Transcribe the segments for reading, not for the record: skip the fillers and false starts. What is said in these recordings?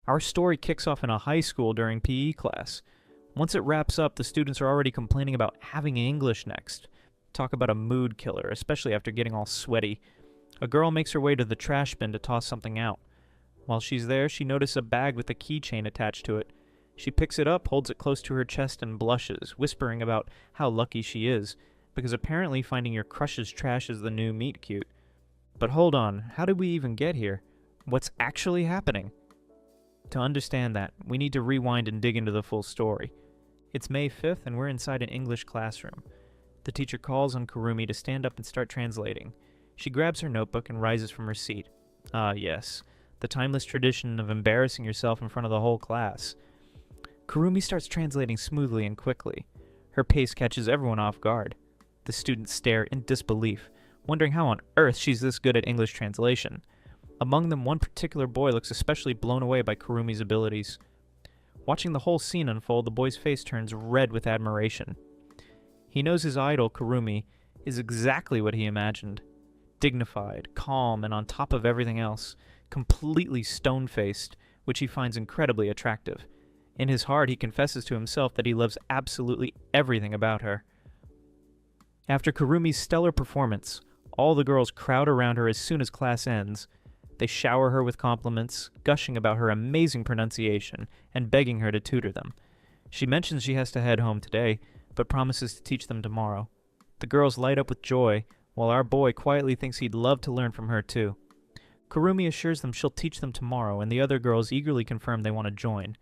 Our story kicks off in a high school during PE class. Once it wraps up, the students are already complaining about having English next. Talk about a mood killer, especially after getting all sweaty. A girl makes her way to the trash bin to toss something out. While she's there, she notices a bag with a keychain attached to it. She picks it up, holds it close to her chest, and blushes, whispering about how lucky she is, because apparently finding your crush's trash is the new meet cute. But hold on, how did we even get here? What's actually happening? To understand that, we need to rewind and dig into the full story. It's May 5th, and we're inside an English classroom. The teacher calls on Kurumi to stand up and start translating. She grabs her notebook and rises from her seat. Ah, yes, the timeless tradition of embarrassing yourself in front of the whole class. Kurumi starts translating smoothly and quickly. Her pace catches everyone off guard. The students stare in disbelief, wondering how on earth she's this good at English translation. Among them, one particular boy looks especially blown away by Kurumi's abilities. Watching the whole scene unfold, the boy's face turns red with admiration. He knows his idol, Kurumi, is exactly what he imagined. Dignified, calm, and on top of everything else, completely stone-faced, which he finds incredibly attractive. In his heart, he confesses to himself that he loves absolutely everything about her. After Kurumi's stellar performance, all the girls crowd around her as soon as class ends. They shower her with compliments, gushing about her amazing pronunciation, and begging her to tutor them. She mentions she has to head home today, but promises to teach them tomorrow. The girls light up with joy, while our boy quietly thinks he'd love to learn from her too. Kurumi assures them she'll teach them tomorrow, and the other girls eagerly confirm they want to join.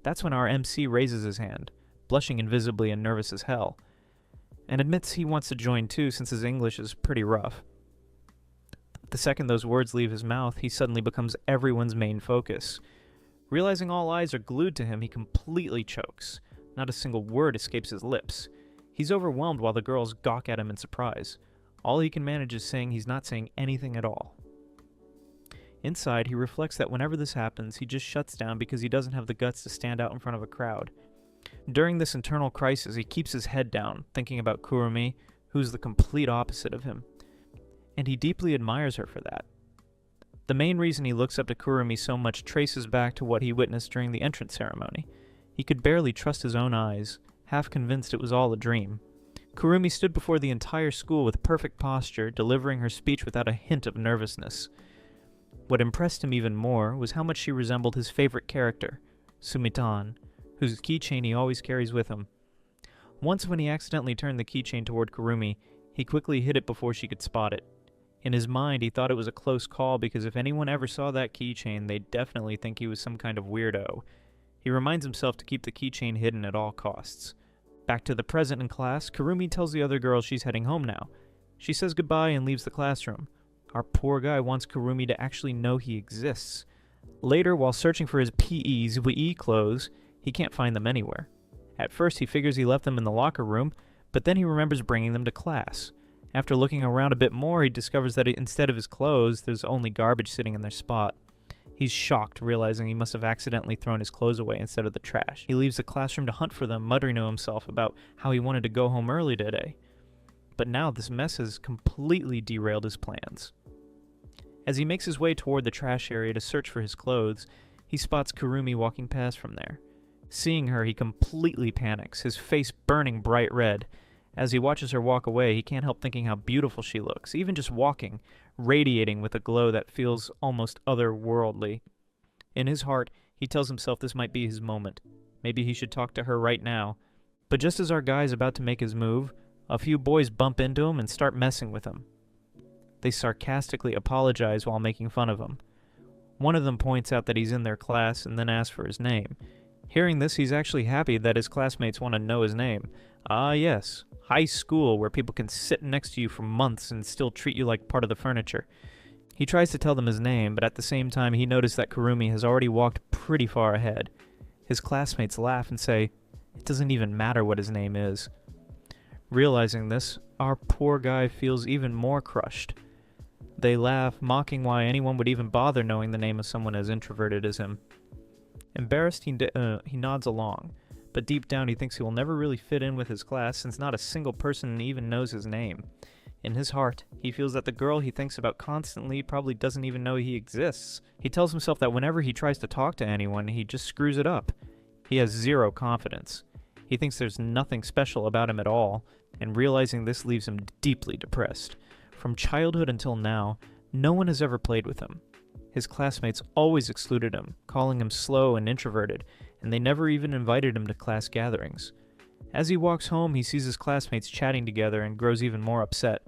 That's when our MC raises his hand, blushing invisibly and nervous as hell, and admits he wants to join too since his English is pretty rough. The second those words leave his mouth, he suddenly becomes everyone's main focus. Realizing all eyes are glued to him, he completely chokes. Not a single word escapes his lips. He's overwhelmed while the girls gawk at him in surprise. All he can manage is saying he's not saying anything at all. Inside, he reflects that whenever this happens, he just shuts down because he doesn't have the guts to stand out in front of a crowd. During this internal crisis, he keeps his head down, thinking about Kurumi, who's the complete opposite of him. And he deeply admires her for that. The main reason he looks up to Kurumi so much traces back to what he witnessed during the entrance ceremony. He could barely trust his own eyes, half convinced it was all a dream. Kurumi stood before the entire school with perfect posture, delivering her speech without a hint of nervousness. What impressed him even more was how much she resembled his favorite character, Sumitan, whose keychain he always carries with him. Once when he accidentally turned the keychain toward Kurumi, he quickly hid it before she could spot it. In his mind, he thought it was a close call because if anyone ever saw that keychain, they'd definitely think he was some kind of weirdo. He reminds himself to keep the keychain hidden at all costs. Back to the present in class, Kurumi tells the other girls she's heading home now. She says goodbye and leaves the classroom. Our poor guy wants Kurumi to actually know he exists. Later, while searching for his PE clothes, he can't find them anywhere. At first, he figures he left them in the locker room, but then he remembers bringing them to class. After looking around a bit more, he discovers that instead of his clothes, there's only garbage sitting in their spot. He's shocked, realizing he must have accidentally thrown his clothes away instead of the trash. He leaves the classroom to hunt for them, muttering to himself about how he wanted to go home early today. But now this mess has completely derailed his plans. As he makes his way toward the trash area to search for his clothes, he spots Kurumi walking past from there. Seeing her, he completely panics, his face burning bright red. As he watches her walk away, he can't help thinking how beautiful she looks, even just walking, radiating with a glow that feels almost otherworldly. In his heart, he tells himself this might be his moment. Maybe he should talk to her right now. But just as our guy is about to make his move, a few boys bump into him and start messing with him. They sarcastically apologize while making fun of him. One of them points out that he's in their class and then asks for his name. Hearing this, he's actually happy that his classmates want to know his name. Ah, yes. High school, where people can sit next to you for months and still treat you like part of the furniture. He tries to tell them his name, but at the same time he noticed that Kurumi has already walked pretty far ahead. His classmates laugh and say, it doesn't even matter what his name is. Realizing this, our poor guy feels even more crushed. They laugh, mocking why anyone would even bother knowing the name of someone as introverted as him. Embarrassed, he nods along. But deep down he thinks he will never really fit in with his class since not a single person even knows his name. In his heart, he feels that the girl he thinks about constantly probably doesn't even know he exists. He tells himself that whenever he tries to talk to anyone, he just screws it up. He has zero confidence. He thinks there's nothing special about him at all, and realizing this leaves him deeply depressed. From childhood until now, no one has ever played with him. His classmates always excluded him, calling him slow and introverted, and they never even invited him to class gatherings. As he walks home, he sees his classmates chatting together and grows even more upset.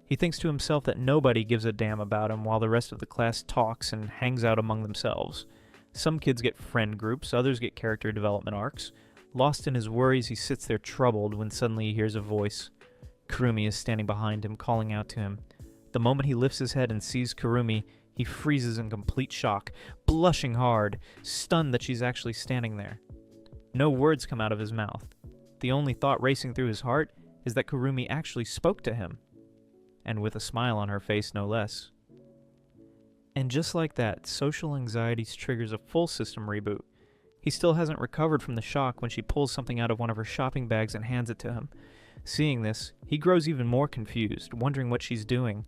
He thinks to himself that nobody gives a damn about him while the rest of the class talks and hangs out among themselves. Some kids get friend groups, others get character development arcs. Lost in his worries, he sits there troubled when suddenly he hears a voice. Kurumi is standing behind him, calling out to him. The moment he lifts his head and sees Kurumi, he freezes in complete shock, blushing hard, stunned that she's actually standing there. No words come out of his mouth. The only thought racing through his heart is that Kurumi actually spoke to him. And with a smile on her face, no less. And just like that, social anxiety triggers a full system reboot. He still hasn't recovered from the shock when she pulls something out of one of her shopping bags and hands it to him. Seeing this, he grows even more confused, wondering what she's doing.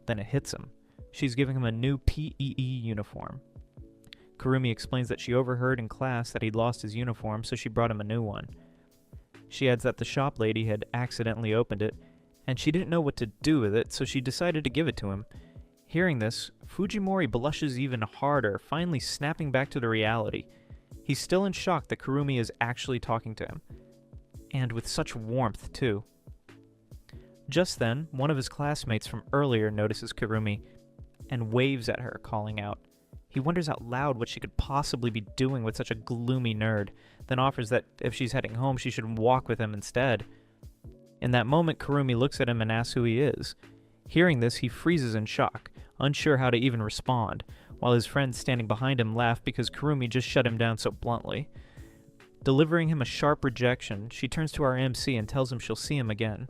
Then it hits him. She's giving him a new PEE uniform. Kurumi explains that she overheard in class that he'd lost his uniform, so she brought him a new one. She adds that the shop lady had accidentally opened it, and she didn't know what to do with it, so she decided to give it to him. Hearing this, Fujimori blushes even harder, finally snapping back to the reality. He's still in shock that Kurumi is actually talking to him. And with such warmth, too. Just then, one of his classmates from earlier notices Kurumi and waves at her, calling out. He wonders out loud what she could possibly be doing with such a gloomy nerd, then offers that if she's heading home, she should walk with him instead. In that moment, Kurumi looks at him and asks who he is. Hearing this, he freezes in shock, unsure how to even respond, while his friends standing behind him laugh because Kurumi just shut him down so bluntly. Delivering him a sharp rejection, she turns to our MC and tells him she'll see him again.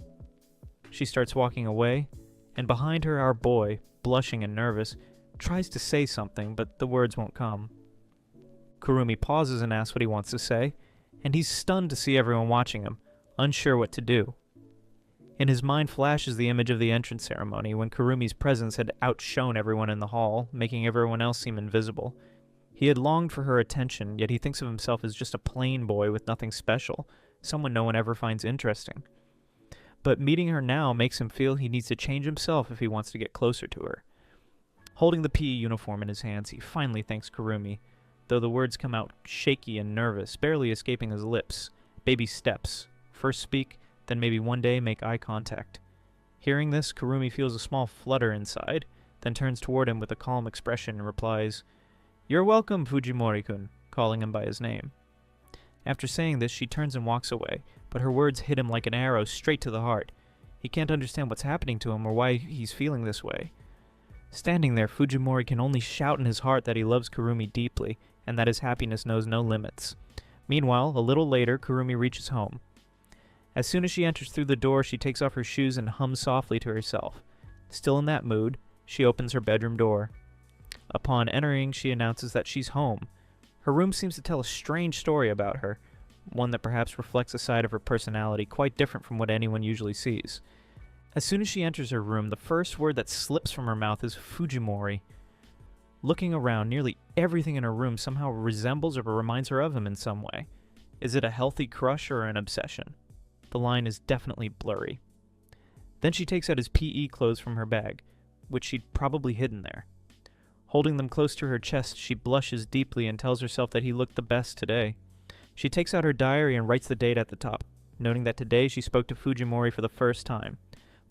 She starts walking away, and behind her our boy, blushing and nervous, tries to say something, but the words won't come. Kurumi pauses and asks what he wants to say, and he's stunned to see everyone watching him, unsure what to do. In his mind flashes the image of the entrance ceremony when Kurumi's presence had outshone everyone in the hall, making everyone else seem invisible. He had longed for her attention, yet he thinks of himself as just a plain boy with nothing special, someone no one ever finds interesting. But meeting her now makes him feel he needs to change himself if he wants to get closer to her. Holding the PE uniform in his hands, he finally thanks Kurumi, though the words come out shaky and nervous, barely escaping his lips. Baby steps. First speak, then maybe one day make eye contact. Hearing this, Kurumi feels a small flutter inside, then turns toward him with a calm expression and replies, "You're welcome, Fujimori-kun," calling him by his name. After saying this, she turns and walks away, but her words hit him like an arrow straight to the heart. He can't understand what's happening to him or why he's feeling this way. Standing there, Fujimori can only shout in his heart that he loves Kurumi deeply, and that his happiness knows no limits. Meanwhile, a little later, Kurumi reaches home. As soon as she enters through the door, she takes off her shoes and hums softly to herself. Still in that mood, she opens her bedroom door. Upon entering, she announces that she's home. Her room seems to tell a strange story about her, one that perhaps reflects a side of her personality quite different from what anyone usually sees. As soon as she enters her room, the first word that slips from her mouth is Fujimori. Looking around, nearly everything in her room somehow resembles or reminds her of him in some way. Is it a healthy crush or an obsession? The line is definitely blurry. Then she takes out his PE clothes from her bag, which she'd probably hidden there. Holding them close to her chest, she blushes deeply and tells herself that he looked the best today. She takes out her diary and writes the date at the top, noting that today she spoke to Fujimori for the first time.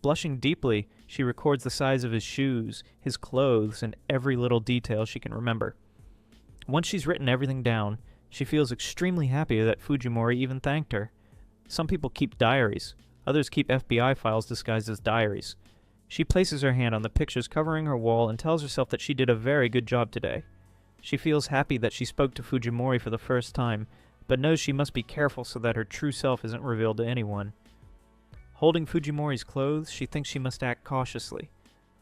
Blushing deeply, she records the size of his shoes, his clothes, and every little detail she can remember. Once she's written everything down, she feels extremely happy that Fujimori even thanked her. Some people keep diaries, others keep FBI files disguised as diaries. She places her hand on the pictures covering her wall and tells herself that she did a very good job today. She feels happy that she spoke to Fujimori for the first time, but knows she must be careful so that her true self isn't revealed to anyone. Holding Fujimori's clothes, she thinks she must act cautiously.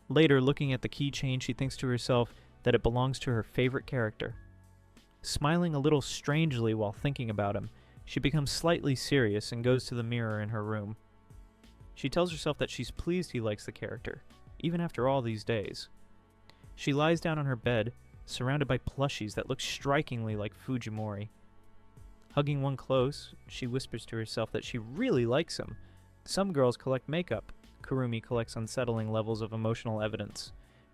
Later, looking at the keychain, she thinks to herself that it belongs to her favorite character. Smiling a little strangely while thinking about him, she becomes slightly serious and goes to the mirror in her room. She tells herself that she's pleased he likes the character, even after all these days. She lies down on her bed, surrounded by plushies that look strikingly like Fujimori. Hugging one close, she whispers to herself that she really likes him. Some girls collect makeup. Kurumi collects unsettling levels of emotional evidence.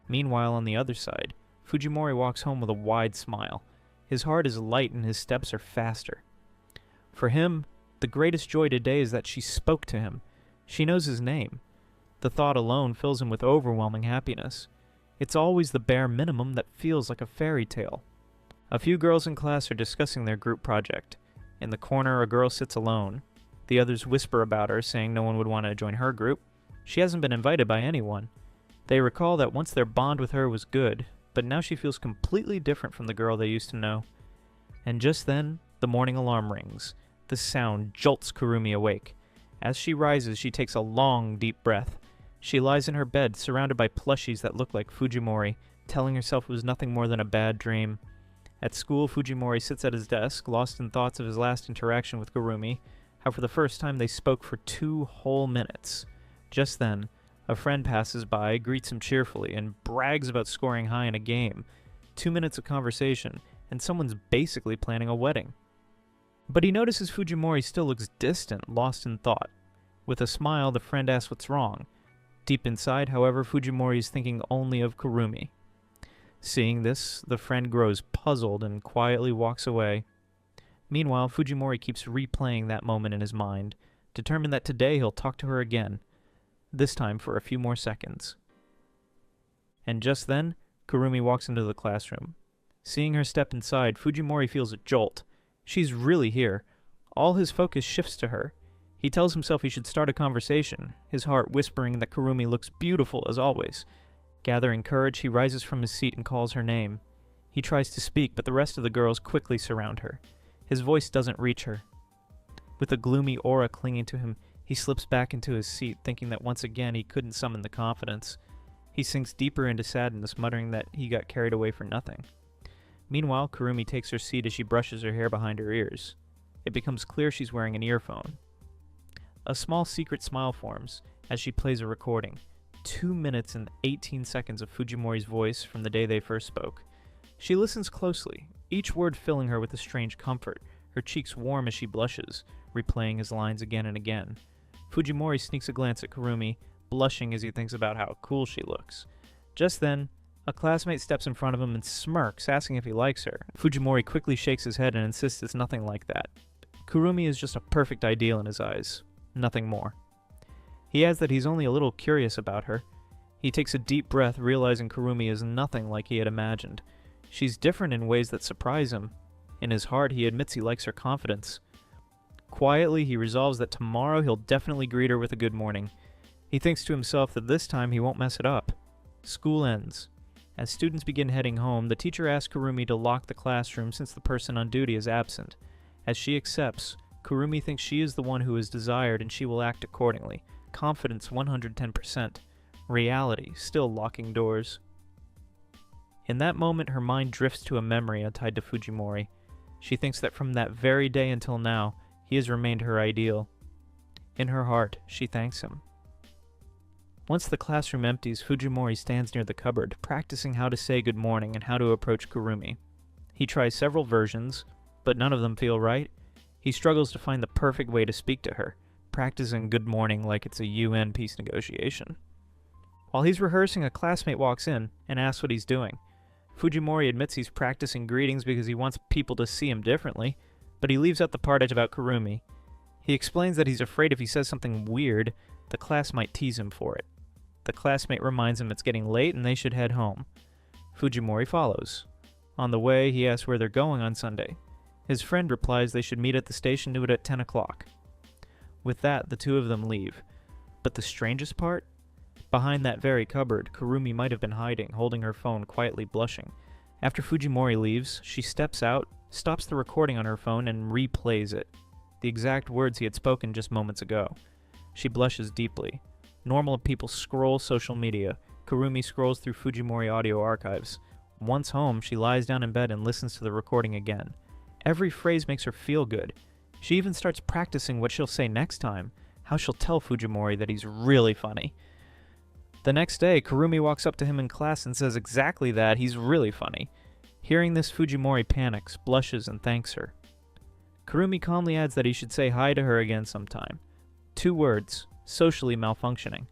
Meanwhile, on the other side, Fujimori walks home with a wide smile. His heart is light and his steps are faster. For him, the greatest joy today is that she spoke to him. She knows his name. The thought alone fills him with overwhelming happiness. It's always the bare minimum that feels like a fairy tale. A few girls in class are discussing their group project. In the corner, a girl sits alone. The others whisper about her, saying no one would want to join her group. She hasn't been invited by anyone. They recall that once their bond with her was good, but now she feels completely different from the girl they used to know. And just then, the morning alarm rings. The sound jolts Kurumi awake. As she rises, she takes a long, deep breath. She lies in her bed, surrounded by plushies that look like Fujimori, telling herself it was nothing more than a bad dream. At school, Fujimori sits at his desk, lost in thoughts of his last interaction with Kurumi, how for the first time they spoke for 2 whole minutes. Just then, a friend passes by, greets him cheerfully, and brags about scoring high in a game. 2 minutes of conversation, and someone's basically planning a wedding. But he notices Fujimori still looks distant, lost in thought. With a smile, the friend asks what's wrong. Deep inside, however, Fujimori is thinking only of Kurumi. Seeing this, the friend grows puzzled and quietly walks away. Meanwhile, Fujimori keeps replaying that moment in his mind, determined that today he'll talk to her again, this time for a few more seconds. And just then, Kurumi walks into the classroom. Seeing her step inside, Fujimori feels a jolt. She's really here. All his focus shifts to her. He tells himself he should start a conversation, his heart whispering that Kurumi looks beautiful as always. Gathering courage, he rises from his seat and calls her name. He tries to speak, but the rest of the girls quickly surround her. His voice doesn't reach her. With a gloomy aura clinging to him, he slips back into his seat, thinking that once again he couldn't summon the confidence. He sinks deeper into sadness, muttering that he got carried away for nothing. Meanwhile, Kurumi takes her seat as she brushes her hair behind her ears. It becomes clear she's wearing an earphone. A small secret smile forms as she plays a recording. 2 minutes and 18 seconds of Fujimori's voice from the day they first spoke. She listens closely, each word filling her with a strange comfort, her cheeks warm as she blushes, replaying his lines again and again. Fujimori sneaks a glance at Kurumi, blushing as he thinks about how cool she looks. Just then, a classmate steps in front of him and smirks, asking if he likes her. Fujimori quickly shakes his head and insists it's nothing like that. Kurumi is just a perfect ideal in his eyes, nothing more. He adds that he's only a little curious about her. He takes a deep breath, realizing Kurumi is nothing like he had imagined. She's different in ways that surprise him. In his heart, he admits he likes her confidence. Quietly, he resolves that tomorrow he'll definitely greet her with a good morning. He thinks to himself that this time he won't mess it up. School ends. As students begin heading home, the teacher asks Kurumi to lock the classroom since the person on duty is absent. As she accepts, Kurumi thinks she is the one who is desired and she will act accordingly. Confidence 110%. Reality still locking doors. In that moment, her mind drifts to a memory tied to Fujimori. She thinks that from that very day until now, he has remained her ideal. In her heart, she thanks him. Once the classroom empties, Fujimori stands near the cupboard, practicing how to say good morning and how to approach Kurumi. He tries several versions, but none of them feel right. He struggles to find the perfect way to speak to her, practicing good morning like it's a UN peace negotiation. While he's rehearsing, a classmate walks in and asks what he's doing. Fujimori admits he's practicing greetings because he wants people to see him differently, but he leaves out the part about Kurumi. He explains that he's afraid if he says something weird, the class might tease him for it. The classmate reminds him it's getting late and they should head home. Fujimori follows. On the way, he asks where they're going on Sunday. His friend replies they should meet at the station to do it at 10 o'clock. With that, the two of them leave. But the strangest part? Behind that very cupboard, Kurumi might have been hiding, holding her phone, quietly blushing. After Fujimori leaves, she steps out, stops the recording on her phone, and replays it. The exact words he had spoken just moments ago. She blushes deeply. Normal people scroll social media. Kurumi scrolls through Fujimori audio archives. Once home, she lies down in bed and listens to the recording again. Every phrase makes her feel good. She even starts practicing what she'll say next time. how she'll tell Fujimori that he's really funny. The next day, Kurumi walks up to him in class and says exactly that, he's really funny. Hearing this, Fujimori panics, blushes, and thanks her. Kurumi calmly adds that he should say hi to her again sometime. 2 words, socially malfunctioning.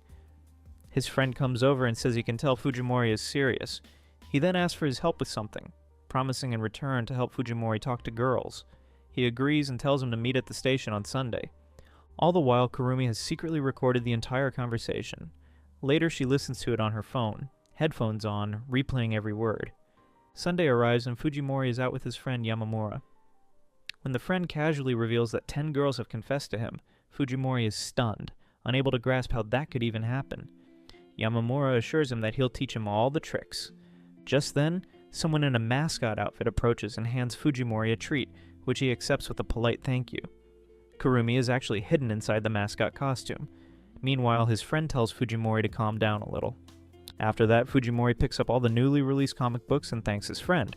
His friend comes over and says he can tell Fujimori is serious. He then asks for his help with something, promising in return to help Fujimori talk to girls. He agrees and tells him to meet at the station on Sunday. All the while, Kurumi has secretly recorded the entire conversation. Later, she listens to it on her phone, headphones on, replaying every word. Sunday arrives and Fujimori is out with his friend Yamamura. When the friend casually reveals that 10 girls have confessed to him, Fujimori is stunned, unable to grasp how that could even happen. Yamamura assures him that he'll teach him all the tricks. Just then, someone in a mascot outfit approaches and hands Fujimori a treat, which he accepts with a polite thank you. Kurumi is actually hidden inside the mascot costume. Meanwhile, his friend tells Fujimori to calm down a little. After that, Fujimori picks up all the newly released comic books and thanks his friend.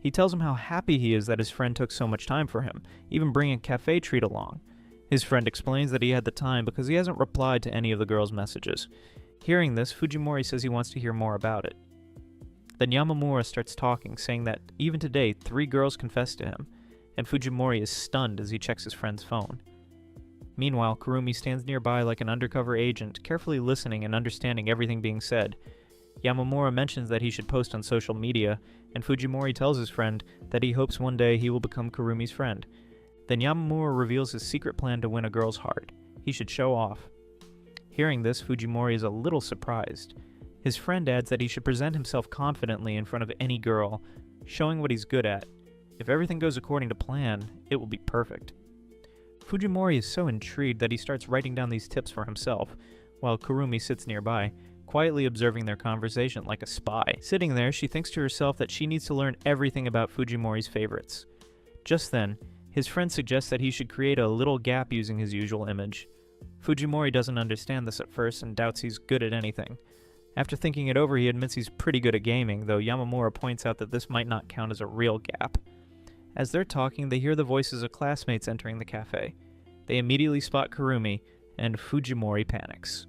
He tells him how happy he is that his friend took so much time for him, even bringing a cafe treat along. His friend explains that he had the time because he hasn't replied to any of the girls' messages. Hearing this, Fujimori says he wants to hear more about it. Then Yamamura starts talking, saying that even today, 3 girls confessed to him, and Fujimori is stunned as he checks his friend's phone. Meanwhile, Kurumi stands nearby like an undercover agent, carefully listening and understanding everything being said. Yamamura mentions that he should post on social media, and Fujimori tells his friend that he hopes one day he will become Kurumi's friend. Then Yamamura reveals his secret plan to win a girl's heart. He should show off. Hearing this, Fujimori is a little surprised. His friend adds that he should present himself confidently in front of any girl, showing what he's good at. If everything goes according to plan, it will be perfect. Fujimori is so intrigued that he starts writing down these tips for himself, while Kurumi sits nearby, quietly observing their conversation like a spy. Sitting there, she thinks to herself that she needs to learn everything about Fujimori's favorites. Just then, his friend suggests that he should create a little gap using his usual image. Fujimori doesn't understand this at first and doubts he's good at anything. After thinking it over, he admits he's pretty good at gaming, though Yamamura points out that this might not count as a real gap. As they're talking, they hear the voices of classmates entering the cafe. They immediately spot Kurumi, and Fujimori panics.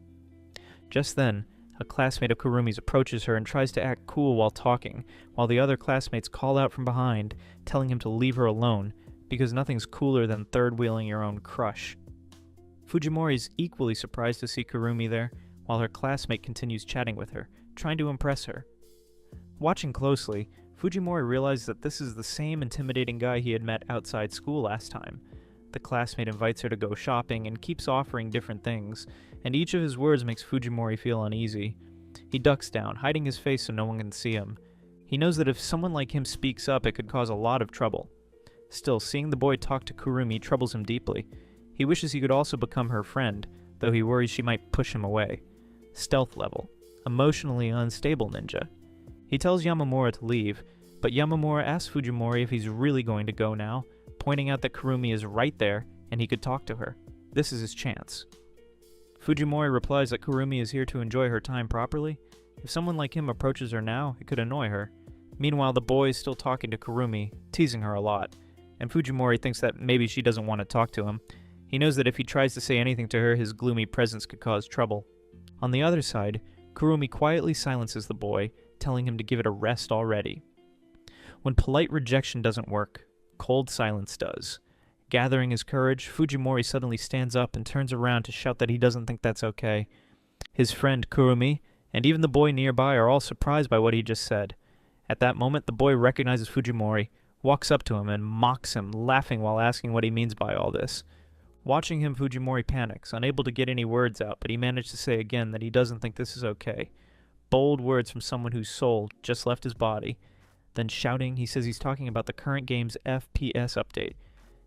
Just then, a classmate of Kurumi's approaches her and tries to act cool while talking, while the other classmates call out from behind, telling him to leave her alone, because nothing's cooler than third-wheeling your own crush. Fujimori is equally surprised to see Kurumi there, while her classmate continues chatting with her, trying to impress her. Watching closely, Fujimori realizes that this is the same intimidating guy he had met outside school last time. The classmate invites her to go shopping and keeps offering different things, and each of his words makes Fujimori feel uneasy. He ducks down, hiding his face so no one can see him. He knows that if someone like him speaks up, it could cause a lot of trouble. Still, seeing the boy talk to Kurumi troubles him deeply. He wishes he could also become her friend, though he worries she might push him away. Stealth level. Emotionally unstable ninja. He tells Yamamura to leave, but Yamamura asks Fujimori if he's really going to go now, pointing out that Kurumi is right there and he could talk to her. This is his chance. Fujimori replies that Kurumi is here to enjoy her time properly. If someone like him approaches her now, it could annoy her. Meanwhile, the boy is still talking to Kurumi, teasing her a lot, and Fujimori thinks that maybe she doesn't want to talk to him. He knows that if he tries to say anything to her, his gloomy presence could cause trouble. On the other side, Kurumi quietly silences the boy, telling him to give it a rest already. When polite rejection doesn't work, cold silence does. Gathering his courage, Fujimori suddenly stands up and turns around to shout that he doesn't think that's okay. His friend Kurumi, and even the boy nearby are all surprised by what he just said. At that moment, the boy recognizes Fujimori, walks up to him, and mocks him, laughing while asking what he means by all this. Watching him, Fujimori panics, unable to get any words out, but he managed to say again that he doesn't think this is okay. Bold words from someone whose soul just left his body. Then shouting, he says he's talking about the current game's FPS update.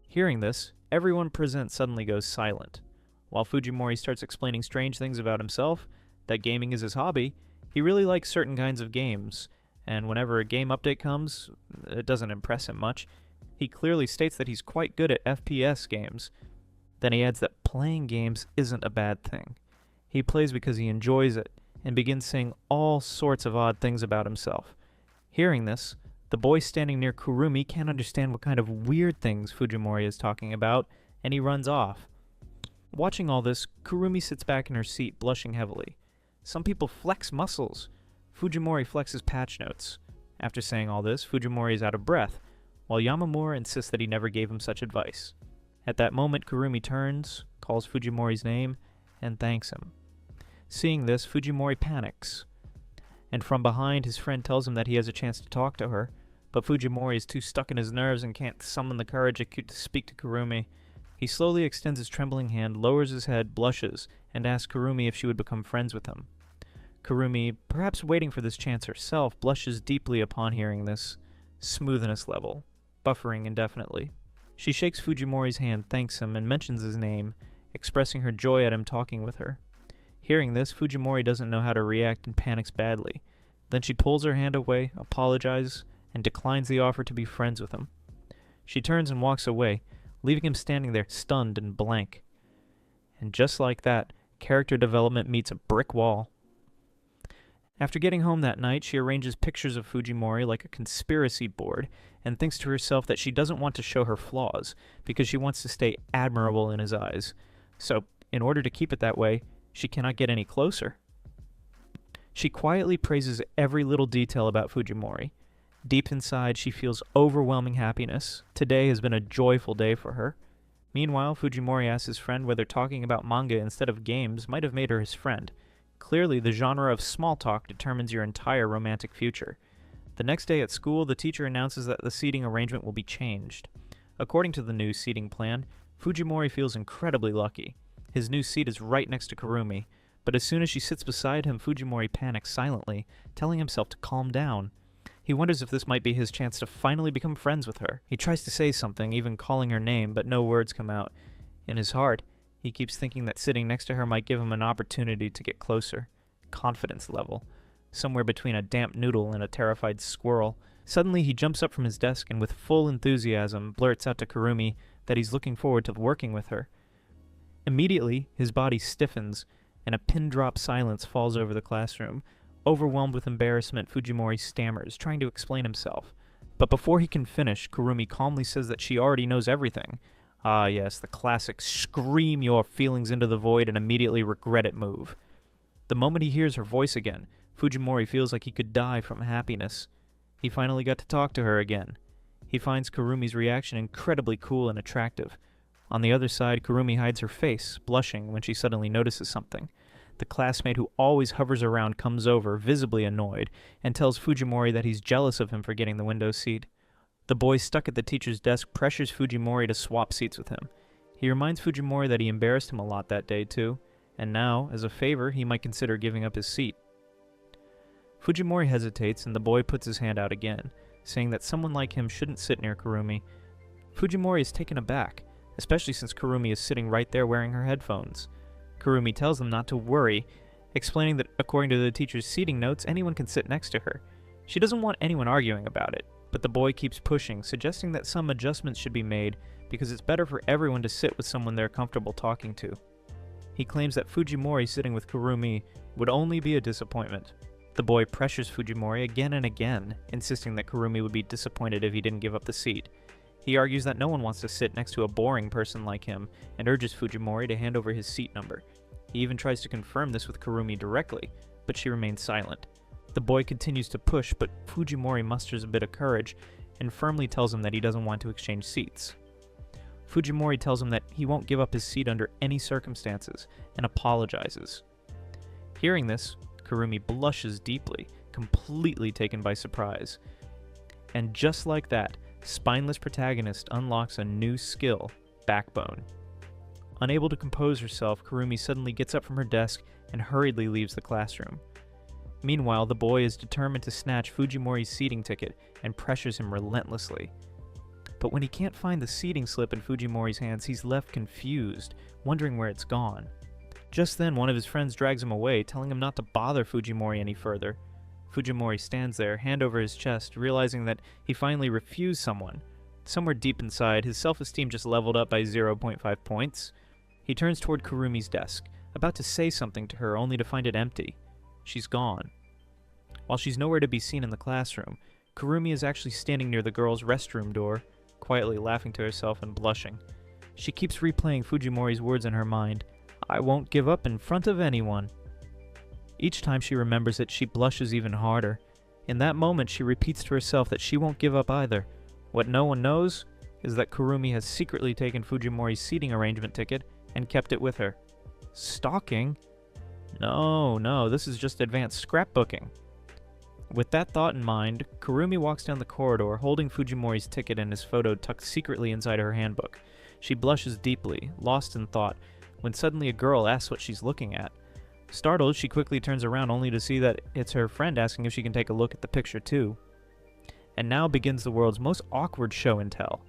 Hearing this, everyone present suddenly goes silent. While Fujimori starts explaining strange things about himself, that gaming is his hobby, he really likes certain kinds of games, and whenever a game update comes, it doesn't impress him much. He clearly states that he's quite good at FPS games. Then he adds that playing games isn't a bad thing. He plays because he enjoys it, and begins saying all sorts of odd things about himself. Hearing this, the boy standing near Kurumi can't understand what kind of weird things Fujimori is talking about, and he runs off. Watching all this, Kurumi sits back in her seat, blushing heavily. Some people flex muscles. Fujimori flexes patch notes. After saying all this, Fujimori is out of breath, while Yamamura insists that he never gave him such advice. At that moment, Kurumi turns, calls Fujimori's name, and thanks him. Seeing this, Fujimori panics, and from behind, his friend tells him that he has a chance to talk to her, but Fujimori is too stuck in his nerves and can't summon the courage to speak to Kurumi. He slowly extends his trembling hand, lowers his head, blushes, and asks Kurumi if she would become friends with him. Kurumi, perhaps waiting for this chance herself, blushes deeply upon hearing this. Smoothness level. Buffering indefinitely. She shakes Fujimori's hand, thanks him, and mentions his name, expressing her joy at him talking with her. Hearing this, Fujimori doesn't know how to react and panics badly. Then she pulls her hand away, apologizes, and declines the offer to be friends with him. She turns and walks away, leaving him standing there, stunned and blank. And just like that, character development meets a brick wall. After getting home that night, she arranges pictures of Fujimori like a conspiracy board and thinks to herself that she doesn't want to show her flaws because she wants to stay admirable in his eyes. So, in order to keep it that way, she cannot get any closer. She quietly praises every little detail about Fujimori. Deep inside, she feels overwhelming happiness. Today has been a joyful day for her. Meanwhile, Fujimori asks his friend whether talking about manga instead of games might have made her his friend. Clearly, the genre of small talk determines your entire romantic future. The next day at school, the teacher announces that the seating arrangement will be changed. According to the new seating plan, Fujimori feels incredibly lucky. His new seat is right next to Kurumi, but as soon as she sits beside him, Fujimori panics silently, telling himself to calm down. He wonders if this might be his chance to finally become friends with her. He tries to say something, even calling her name, but no words come out. In his heart, he keeps thinking that sitting next to her might give him an opportunity to get closer. Confidence level. Somewhere between a damp noodle and a terrified squirrel. Suddenly he jumps up from his desk and with full enthusiasm blurts out to Kurumi that he's looking forward to working with her. Immediately, his body stiffens, and a pin-drop silence falls over the classroom. Overwhelmed with embarrassment, Fujimori stammers, trying to explain himself. But before he can finish, Kurumi calmly says that she already knows everything. Ah yes, the classic scream your feelings into the void and immediately regret it move. The moment he hears her voice again, Fujimori feels like he could die from happiness. He finally got to talk to her again. He finds Kurumi's reaction incredibly cool and attractive. On the other side, Kurumi hides her face, blushing when she suddenly notices something. The classmate who always hovers around comes over, visibly annoyed, and tells Fujimori that he's jealous of him for getting the window seat. The boy stuck at the teacher's desk pressures Fujimori to swap seats with him. He reminds Fujimori that he embarrassed him a lot that day too, and now, as a favor, he might consider giving up his seat. Fujimori hesitates and the boy puts his hand out again, saying that someone like him shouldn't sit near Kurumi. Fujimori is taken aback, especially since Kurumi is sitting right there wearing her headphones. Kurumi tells them not to worry, explaining that according to the teacher's seating notes, anyone can sit next to her. She doesn't want anyone arguing about it, but the boy keeps pushing, suggesting that some adjustments should be made because it's better for everyone to sit with someone they're comfortable talking to. He claims that Fujimori sitting with Kurumi would only be a disappointment. The boy pressures Fujimori again and again, insisting that Kurumi would be disappointed if he didn't give up the seat. He argues that no one wants to sit next to a boring person like him, and urges Fujimori to hand over his seat number. He even tries to confirm this with Kurumi directly, but she remains silent. The boy continues to push, but Fujimori musters a bit of courage, and firmly tells him that he doesn't want to exchange seats. Fujimori tells him that he won't give up his seat under any circumstances, and apologizes. Hearing this, Kurumi blushes deeply, completely taken by surprise. And just like that, spineless protagonist unlocks a new skill, backbone. Unable to compose herself, Kurumi suddenly gets up from her desk and hurriedly leaves the classroom. Meanwhile, the boy is determined to snatch Fujimori's seating ticket and pressures him relentlessly. But when he can't find the seating slip in Fujimori's hands, he's left confused, wondering where it's gone. Just then, one of his friends drags him away, telling him not to bother Fujimori any further. Fujimori stands there, hand over his chest, realizing that he finally refused someone. Somewhere deep inside, his self-esteem just leveled up by 0.5 points. He turns toward Kurumi's desk, about to say something to her, only to find it empty. She's gone. While she's nowhere to be seen in the classroom, Kurumi is actually standing near the girl's restroom door, quietly laughing to herself and blushing. She keeps replaying Fujimori's words in her mind. "I won't give up in front of anyone." Each time she remembers it, she blushes even harder. In that moment, she repeats to herself that she won't give up either. What no one knows is that Kurumi has secretly taken Fujimori's seating arrangement ticket and kept it with her. Stalking? No, this is just advanced scrapbooking. With that thought in mind, Kurumi walks down the corridor holding Fujimori's ticket and his photo tucked secretly inside her handbook. She blushes deeply, lost in thought, when suddenly a girl asks what she's looking at. Startled, she quickly turns around only to see that it's her friend asking if she can take a look at the picture too. And now begins the world's most awkward show and tell.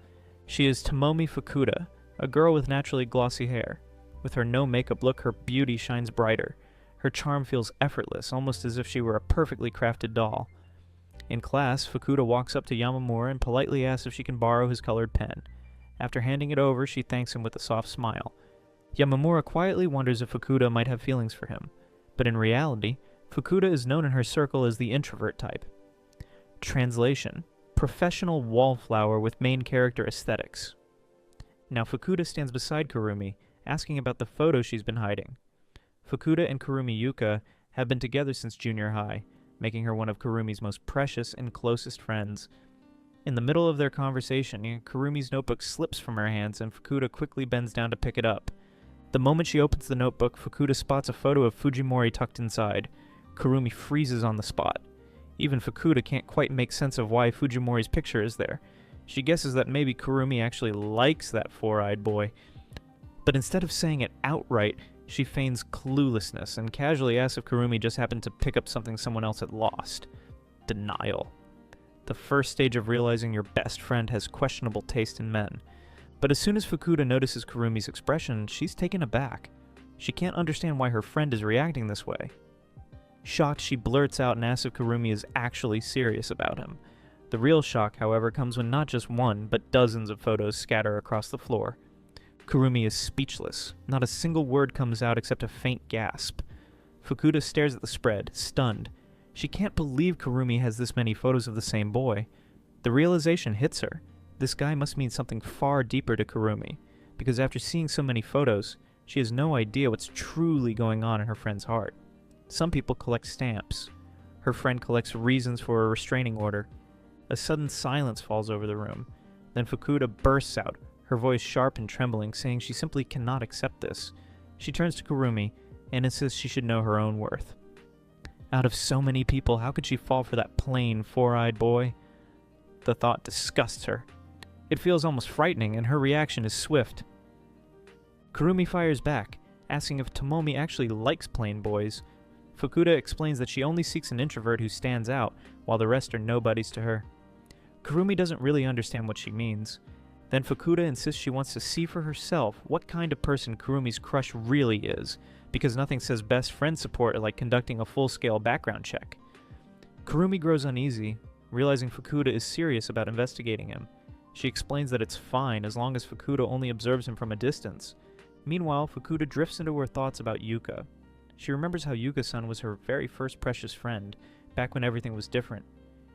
She is Tamomi Fukuda, a girl with naturally glossy hair. With her no-makeup look, her beauty shines brighter. Her charm feels effortless, almost as if she were a perfectly crafted doll. In class, Fukuda walks up to Yamamura and politely asks if she can borrow his colored pen. After handing it over, she thanks him with a soft smile. Yamamura quietly wonders if Fukuda might have feelings for him, but in reality, Fukuda is known in her circle as the introvert type. Translation: professional wallflower with main character aesthetics. Now Fukuda stands beside Kurumi, asking about the photo she's been hiding. Fukuda and Kurumi Yuka have been together since junior high, making her one of Kurumi's most precious and closest friends. In the middle of their conversation, Kurumi's notebook slips from her hands and Fukuda quickly bends down to pick it up. The moment she opens the notebook, Fukuda spots a photo of Fujimori tucked inside. Kurumi freezes on the spot. Even Fukuda can't quite make sense of why Fujimori's picture is there. She guesses that maybe Kurumi actually likes that four-eyed boy. But instead of saying it outright, she feigns cluelessness and casually asks if Kurumi just happened to pick up something someone else had lost. Denial. The first stage of realizing your best friend has questionable taste in men. But as soon as Fukuda notices Kurumi's expression, she's taken aback. She can't understand why her friend is reacting this way. Shocked, she blurts out and asks if Kurumi is actually serious about him. The real shock, however, comes when not just one, but dozens of photos scatter across the floor. Kurumi is speechless. Not a single word comes out except a faint gasp. Fukuda stares at the spread, stunned. She can't believe Kurumi has this many photos of the same boy. The realization hits her. This guy must mean something far deeper to Kurumi, because after seeing so many photos, she has no idea what's truly going on in her friend's heart. Some people collect stamps. Her friend collects reasons for a restraining order. A sudden silence falls over the room. Then Fukuda bursts out, her voice sharp and trembling, saying she simply cannot accept this. She turns to Kurumi and insists she should know her own worth. Out of so many people, how could she fall for that plain, four-eyed boy? The thought disgusts her. It feels almost frightening, and her reaction is swift. Kurumi fires back, asking if Tamomi actually likes plain boys. Fukuda explains that she only seeks an introvert who stands out, while the rest are nobodies to her. Kurumi doesn't really understand what she means. Then Fukuda insists she wants to see for herself what kind of person Kurumi's crush really is, because nothing says best friend support like conducting a full-scale background check. Kurumi grows uneasy, realizing Fukuda is serious about investigating him. She explains that it's fine as long as Fukuda only observes him from a distance. Meanwhile, Fukuda drifts into her thoughts about Yuka. She remembers how Yuka-san was her very first precious friend, back when everything was different.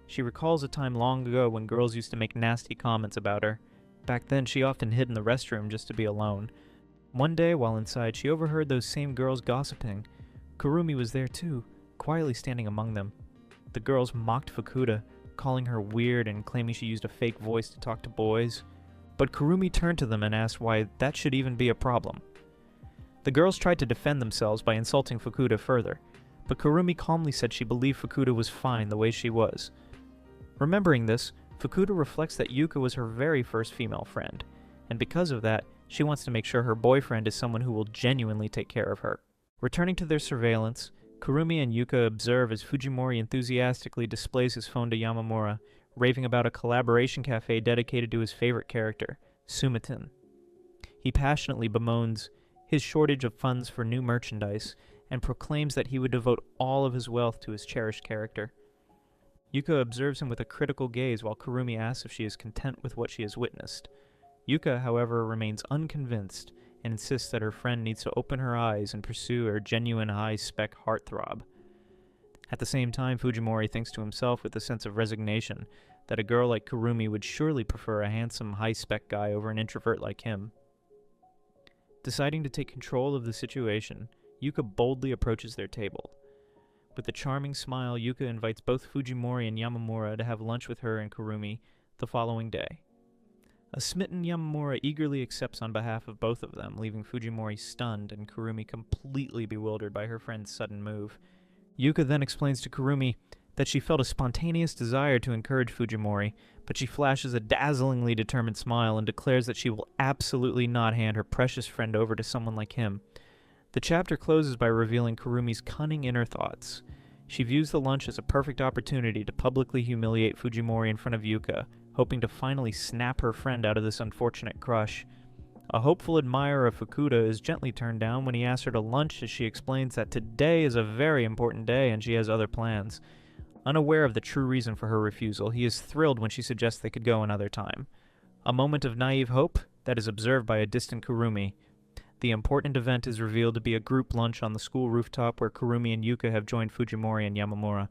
She recalls a time long ago when girls used to make nasty comments about her. Back then, she often hid in the restroom just to be alone. One day, while inside, she overheard those same girls gossiping. Kurumi was there too, quietly standing among them. The girls mocked Fukuda, calling her weird and claiming she used a fake voice to talk to boys. But Kurumi turned to them and asked why that should even be a problem. The girls tried to defend themselves by insulting Fukuda further, but Kurumi calmly said she believed Fukuda was fine the way she was. Remembering this, Fukuda reflects that Yuka was her very first female friend, and because of that, she wants to make sure her boyfriend is someone who will genuinely take care of her. Returning to their surveillance, Kurumi and Yuka observe as Fujimori enthusiastically displays his phone to Yamamura, raving about a collaboration cafe dedicated to his favorite character, Sumitin. He passionately bemoans his shortage of funds for new merchandise and proclaims that he would devote all of his wealth to his cherished character. Yuka observes him with a critical gaze while Kurumi asks if she is content with what she has witnessed. Yuka, however, remains unconvinced and insists that her friend needs to open her eyes and pursue her genuine high-spec heartthrob. At the same time, Fujimori thinks to himself with a sense of resignation that a girl like Kurumi would surely prefer a handsome, high-spec guy over an introvert like him. Deciding to take control of the situation, Yuka boldly approaches their table. With a charming smile, Yuka invites both Fujimori and Yamamura to have lunch with her and Kurumi the following day. A smitten Yamamura eagerly accepts on behalf of both of them, leaving Fujimori stunned and Kurumi completely bewildered by her friend's sudden move. Yuka then explains to Kurumi that she felt a spontaneous desire to encourage Fujimori, but she flashes a dazzlingly determined smile and declares that she will absolutely not hand her precious friend over to someone like him. The chapter closes by revealing Kurumi's cunning inner thoughts. She views the lunch as a perfect opportunity to publicly humiliate Fujimori in front of Yuka, hoping to finally snap her friend out of this unfortunate crush. A hopeful admirer of Fukuda is gently turned down when he asks her to lunch, as she explains that today is a very important day and she has other plans. Unaware of the true reason for her refusal, he is thrilled when she suggests they could go another time. A moment of naive hope that is observed by a distant Kurumi. The important event is revealed to be a group lunch on the school rooftop where Kurumi and Yuka have joined Fujimori and Yamamura.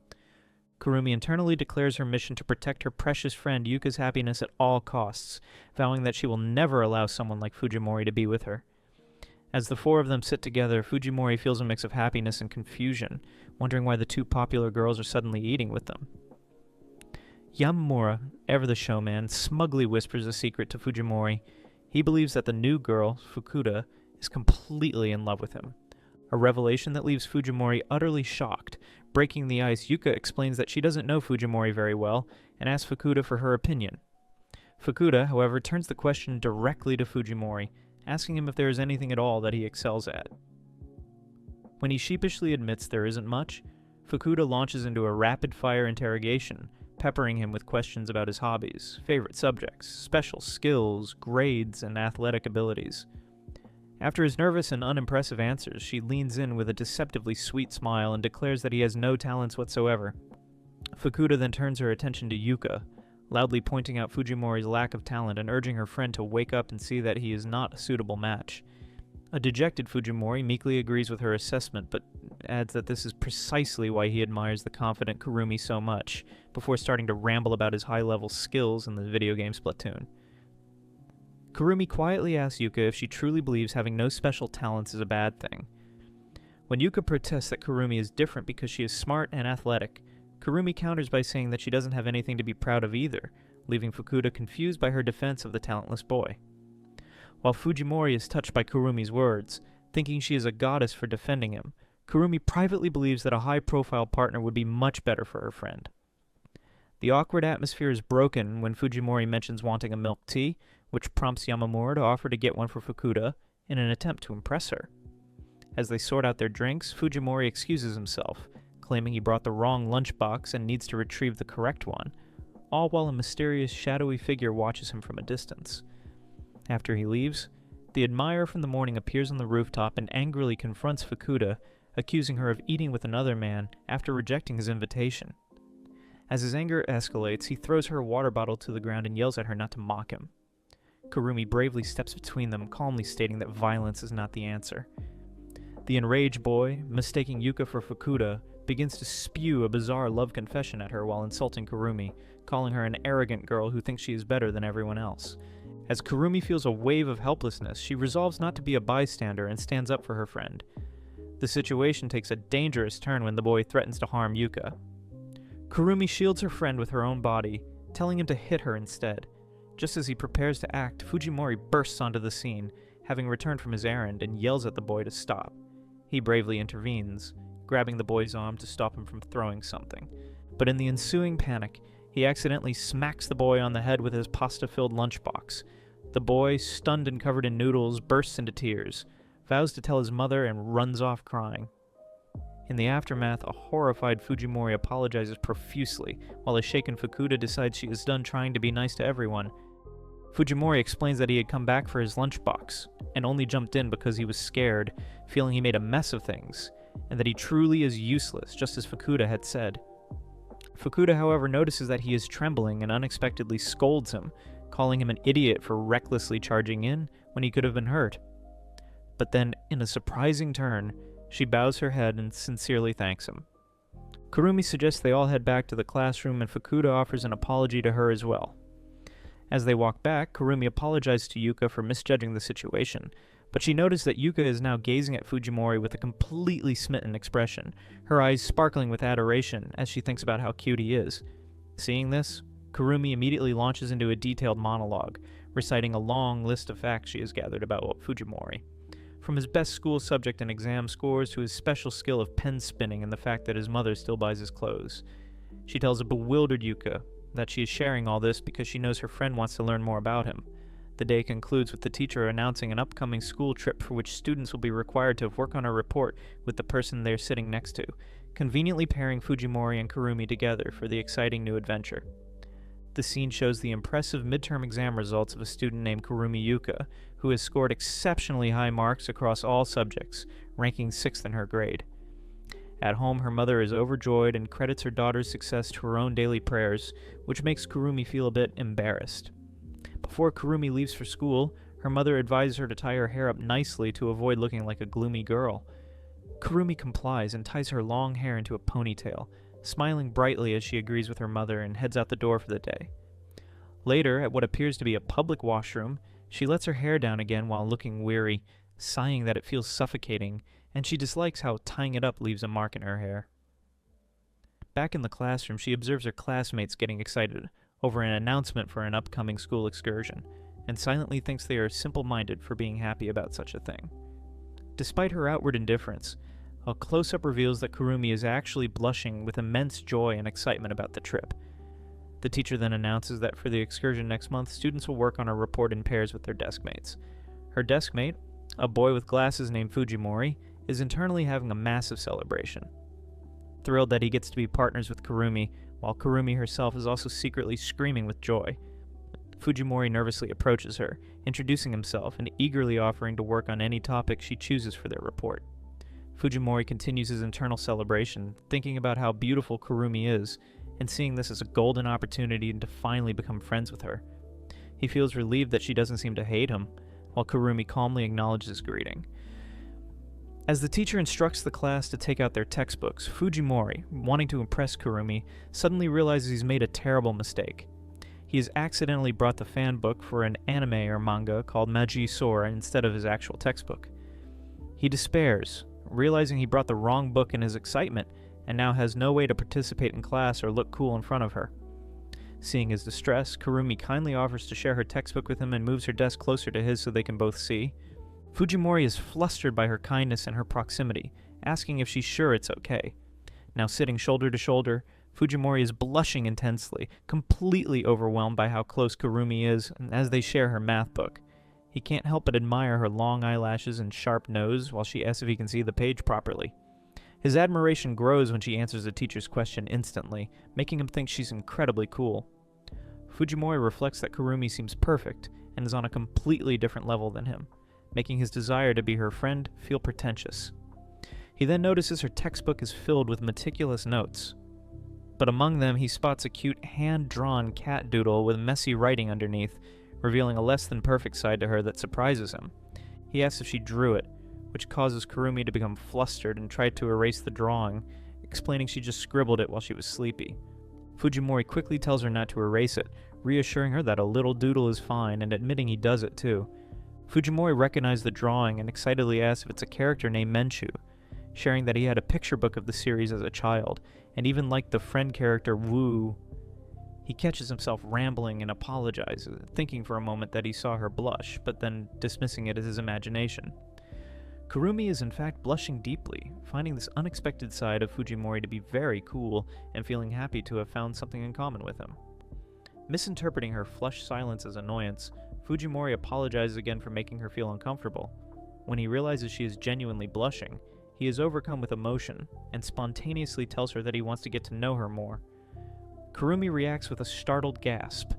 Kurumi internally declares her mission to protect her precious friend Yuka's happiness at all costs, vowing that she will never allow someone like Fujimori to be with her. As the four of them sit together, Fujimori feels a mix of happiness and confusion, wondering why the two popular girls are suddenly eating with them. Yamamura, ever the showman, smugly whispers a secret to Fujimori. He believes that the new girl, Fukuda, is completely in love with him. A revelation that leaves Fujimori utterly shocked. Breaking the ice, Yuka explains that she doesn't know Fujimori very well and asks Fukuda for her opinion. Fukuda, however, turns the question directly to Fujimori, asking him if there is anything at all that he excels at. When he sheepishly admits there isn't much, Fukuda launches into a rapid-fire interrogation, peppering him with questions about his hobbies, favorite subjects, special skills, grades, and athletic abilities. After his nervous and unimpressive answers, she leans in with a deceptively sweet smile and declares that he has no talents whatsoever. Fukuda then turns her attention to Yuka, loudly pointing out Fujimori's lack of talent and urging her friend to wake up and see that he is not a suitable match. A dejected Fujimori meekly agrees with her assessment, but adds that this is precisely why he admires the confident Kurumi so much, before starting to ramble about his high-level skills in the video game Splatoon. Kurumi quietly asks Yuka if she truly believes having no special talents is a bad thing. When Yuka protests that Kurumi is different because she is smart and athletic, Kurumi counters by saying that she doesn't have anything to be proud of either, leaving Fukuda confused by her defense of the talentless boy. While Fujimori is touched by Kurumi's words, thinking she is a goddess for defending him, Kurumi privately believes that a high-profile partner would be much better for her friend. The awkward atmosphere is broken when Fujimori mentions wanting a milk tea, which prompts Yamamura to offer to get one for Fukuda in an attempt to impress her. As they sort out their drinks, Fujimori excuses himself, claiming he brought the wrong lunchbox and needs to retrieve the correct one, all while a mysterious shadowy figure watches him from a distance. After he leaves, the admirer from the morning appears on the rooftop and angrily confronts Fukuda, accusing her of eating with another man after rejecting his invitation. As his anger escalates, he throws her a water bottle to the ground and yells at her not to mock him. Kurumi bravely steps between them, calmly stating that violence is not the answer. The enraged boy, mistaking Yuka for Fukuda, begins to spew a bizarre love confession at her while insulting Kurumi, calling her an arrogant girl who thinks she is better than everyone else. As Kurumi feels a wave of helplessness, she resolves not to be a bystander and stands up for her friend. The situation takes a dangerous turn when the boy threatens to harm Yuka. Kurumi shields her friend with her own body, telling him to hit her instead. Just as he prepares to act, Fujimori bursts onto the scene, having returned from his errand, and yells at the boy to stop. He bravely intervenes, grabbing the boy's arm to stop him from throwing something. But in the ensuing panic, he accidentally smacks the boy on the head with his pasta-filled lunchbox. The boy, stunned and covered in noodles, bursts into tears, vows to tell his mother, and runs off crying. In the aftermath, a horrified Fujimori apologizes profusely, while a shaken Fukuda decides she is done trying to be nice to everyone. Fujimori explains that he had come back for his lunchbox, and only jumped in because he was scared, feeling he made a mess of things, and that he truly is useless, just as Fukuda had said. Fukuda, however, notices that he is trembling and unexpectedly scolds him, calling him an idiot for recklessly charging in when he could have been hurt. But then, in a surprising turn, she bows her head and sincerely thanks him. Kurumi suggests they all head back to the classroom, and Fukuda offers an apology to her as well. As they walk back, Kurumi apologizes to Yuka for misjudging the situation, But she noticed that Yuka is now gazing at Fujimori with a completely smitten expression, her eyes sparkling with adoration as she thinks about how cute he is. Seeing this, Kurumi immediately launches into a detailed monologue, reciting a long list of facts she has gathered about Fujimori. From his best school subject and exam scores to his special skill of pen spinning and the fact that his mother still buys his clothes. She tells a bewildered Yuka that she is sharing all this because she knows her friend wants to learn more about him. The day concludes with the teacher announcing an upcoming school trip for which students will be required to work on a report with the person they're sitting next to, conveniently pairing Fujimori and Kurumi together for the exciting new adventure. The scene shows the impressive midterm exam results of a student named Kurumi Yuka, who has scored exceptionally high marks across all subjects, ranking 6th in her grade. At home, her mother is overjoyed and credits her daughter's success to her own daily prayers, which makes Kurumi feel a bit embarrassed. Before Kurumi leaves for school, her mother advises her to tie her hair up nicely to avoid looking like a gloomy girl. Kurumi complies and ties her long hair into a ponytail, smiling brightly as she agrees with her mother and heads out the door for the day. Later, at what appears to be a public washroom, she lets her hair down again while looking weary, sighing that it feels suffocating, and she dislikes how tying it up leaves a mark in her hair. Back in the classroom, she observes her classmates getting excited over an announcement for an upcoming school excursion, and silently thinks they are simple-minded for being happy about such a thing. Despite her outward indifference, a close-up reveals that Kurumi is actually blushing with immense joy and excitement about the trip. The teacher then announces that for the excursion next month, students will work on a report in pairs with their desk mates. Her desk mate, a boy with glasses named Fujimori, is internally having a massive celebration. Thrilled that he gets to be partners with Kurumi, while Kurumi herself is also secretly screaming with joy. Fujimori nervously approaches her, introducing himself and eagerly offering to work on any topic she chooses for their report. Fujimori continues his internal celebration, thinking about how beautiful Kurumi is, and seeing this as a golden opportunity to finally become friends with her. He feels relieved that she doesn't seem to hate him, while Kurumi calmly acknowledges his greeting. As the teacher instructs the class to take out their textbooks, Fujimori, wanting to impress Kurumi, suddenly realizes he's made a terrible mistake. He has accidentally brought the fan book for an anime or manga called Magi Sora instead of his actual textbook. He despairs, realizing he brought the wrong book in his excitement, and now has no way to participate in class or look cool in front of her. Seeing his distress, Kurumi kindly offers to share her textbook with him and moves her desk closer to his so they can both see. Fujimori is flustered by her kindness and her proximity, asking if she's sure it's okay. Now sitting shoulder to shoulder, Fujimori is blushing intensely, completely overwhelmed by how close Kurumi is as they share her math book. He can't help but admire her long eyelashes and sharp nose while she asks if he can see the page properly. His admiration grows when she answers the teacher's question instantly, making him think she's incredibly cool. Fujimori reflects that Kurumi seems perfect and is on a completely different level than him, making his desire to be her friend feel pretentious. He then notices her textbook is filled with meticulous notes, but among them he spots a cute hand-drawn cat doodle with messy writing underneath, revealing a less than perfect side to her that surprises him. He asks if she drew it, which causes Kurumi to become flustered and try to erase the drawing, explaining she just scribbled it while she was sleepy. Fujimori quickly tells her not to erase it, reassuring her that a little doodle is fine and admitting he does it too. Fujimori recognized the drawing and excitedly asks if it's a character named Menchu, sharing that he had a picture book of the series as a child, and even liked the friend character Wu. He catches himself rambling and apologizes, thinking for a moment that he saw her blush, but then dismissing it as his imagination. Kurumi is in fact blushing deeply, finding this unexpected side of Fujimori to be very cool and feeling happy to have found something in common with him. Misinterpreting her flushed silence as annoyance, Fujimori apologizes again for making her feel uncomfortable. When he realizes she is genuinely blushing, he is overcome with emotion and spontaneously tells her that he wants to get to know her more. Kurumi reacts with a startled gasp,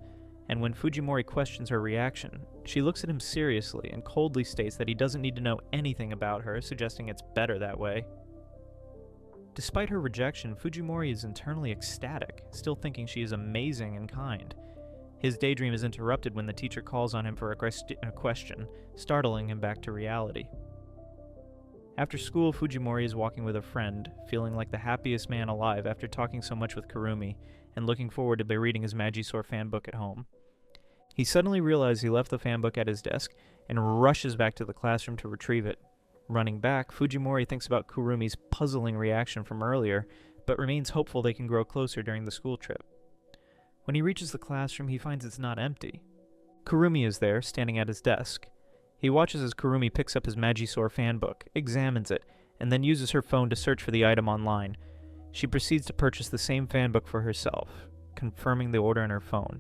and when Fujimori questions her reaction, she looks at him seriously and coldly states that he doesn't need to know anything about her, suggesting it's better that way. Despite her rejection, Fujimori is internally ecstatic, still thinking she is amazing and kind. His daydream is interrupted when the teacher calls on him for a question, startling him back to reality. After school, Fujimori is walking with a friend, feeling like the happiest man alive after talking so much with Kurumi, and looking forward to reading his Magi Sora fan book at home. He suddenly realizes he left the fan book at his desk, and rushes back to the classroom to retrieve it. Running back, Fujimori thinks about Kurumi's puzzling reaction from earlier, but remains hopeful they can grow closer during the school trip. When he reaches the classroom, he finds it's not empty. Kurumi is there, standing at his desk. He watches as Kurumi picks up his Magisaur fanbook, examines it, and then uses her phone to search for the item online. She proceeds to purchase the same fanbook for herself, confirming the order in her phone.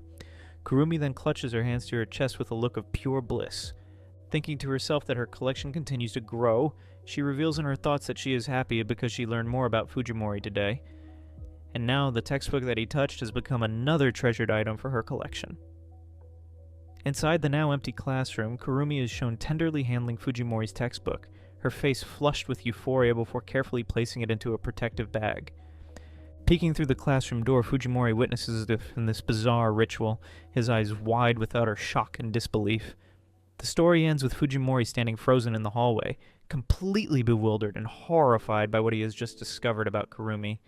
Kurumi then clutches her hands to her chest with a look of pure bliss. Thinking to herself that her collection continues to grow, she reveals in her thoughts that she is happy because she learned more about Fujimori today. And now the textbook that he touched has become another treasured item for her collection. Inside the now empty classroom, Kurumi is shown tenderly handling Fujimori's textbook, her face flushed with euphoria before carefully placing it into a protective bag. Peeking through the classroom door, Fujimori witnesses this bizarre ritual, his eyes wide with utter shock and disbelief. The story ends with Fujimori standing frozen in the hallway, completely bewildered and horrified by what he has just discovered about Kurumi.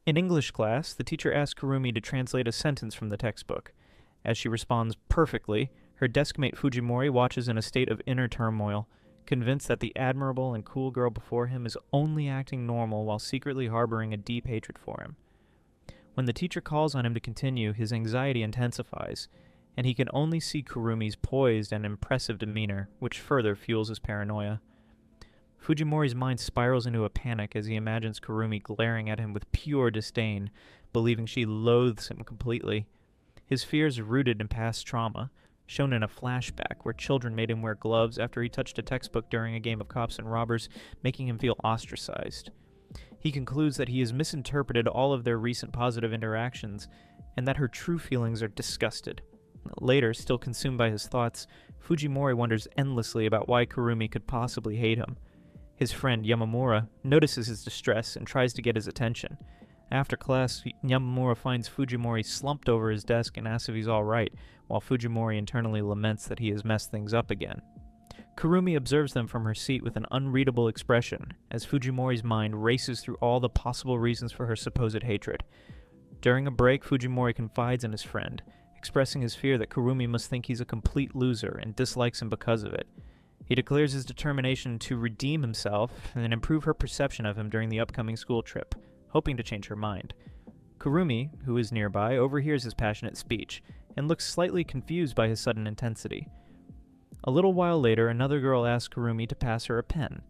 In English class, the teacher asks Kurumi to translate a sentence from the textbook. As she responds perfectly, her deskmate Fujimori watches in a state of inner turmoil, convinced that the admirable and cool girl before him is only acting normal while secretly harboring a deep hatred for him. When the teacher calls on him to continue, his anxiety intensifies, and he can only see Kurumi's poised and impressive demeanor, which further fuels his paranoia. Fujimori's mind spirals into a panic as he imagines Kurumi glaring at him with pure disdain, believing she loathes him completely. His fears are rooted in past trauma, shown in a flashback where children made him wear gloves after he touched a textbook during a game of cops and robbers, making him feel ostracized. He concludes that he has misinterpreted all of their recent positive interactions, and that her true feelings are disgusted. Later, still consumed by his thoughts, Fujimori wonders endlessly about why Kurumi could possibly hate him. His friend Yamamura notices his distress and tries to get his attention. After class, Yamamura finds Fujimori slumped over his desk and asks if he's alright, while Fujimori internally laments that he has messed things up again. Kurumi observes them from her seat with an unreadable expression, as Fujimori's mind races through all the possible reasons for her supposed hatred. During a break, Fujimori confides in his friend, expressing his fear that Kurumi must think he's a complete loser and dislikes him because of it. He declares his determination to redeem himself and improve her perception of him during the upcoming school trip, hoping to change her mind. Kurumi, who is nearby, overhears his passionate speech and looks slightly confused by his sudden intensity. A little while later, another girl asks Kurumi to pass her a pen,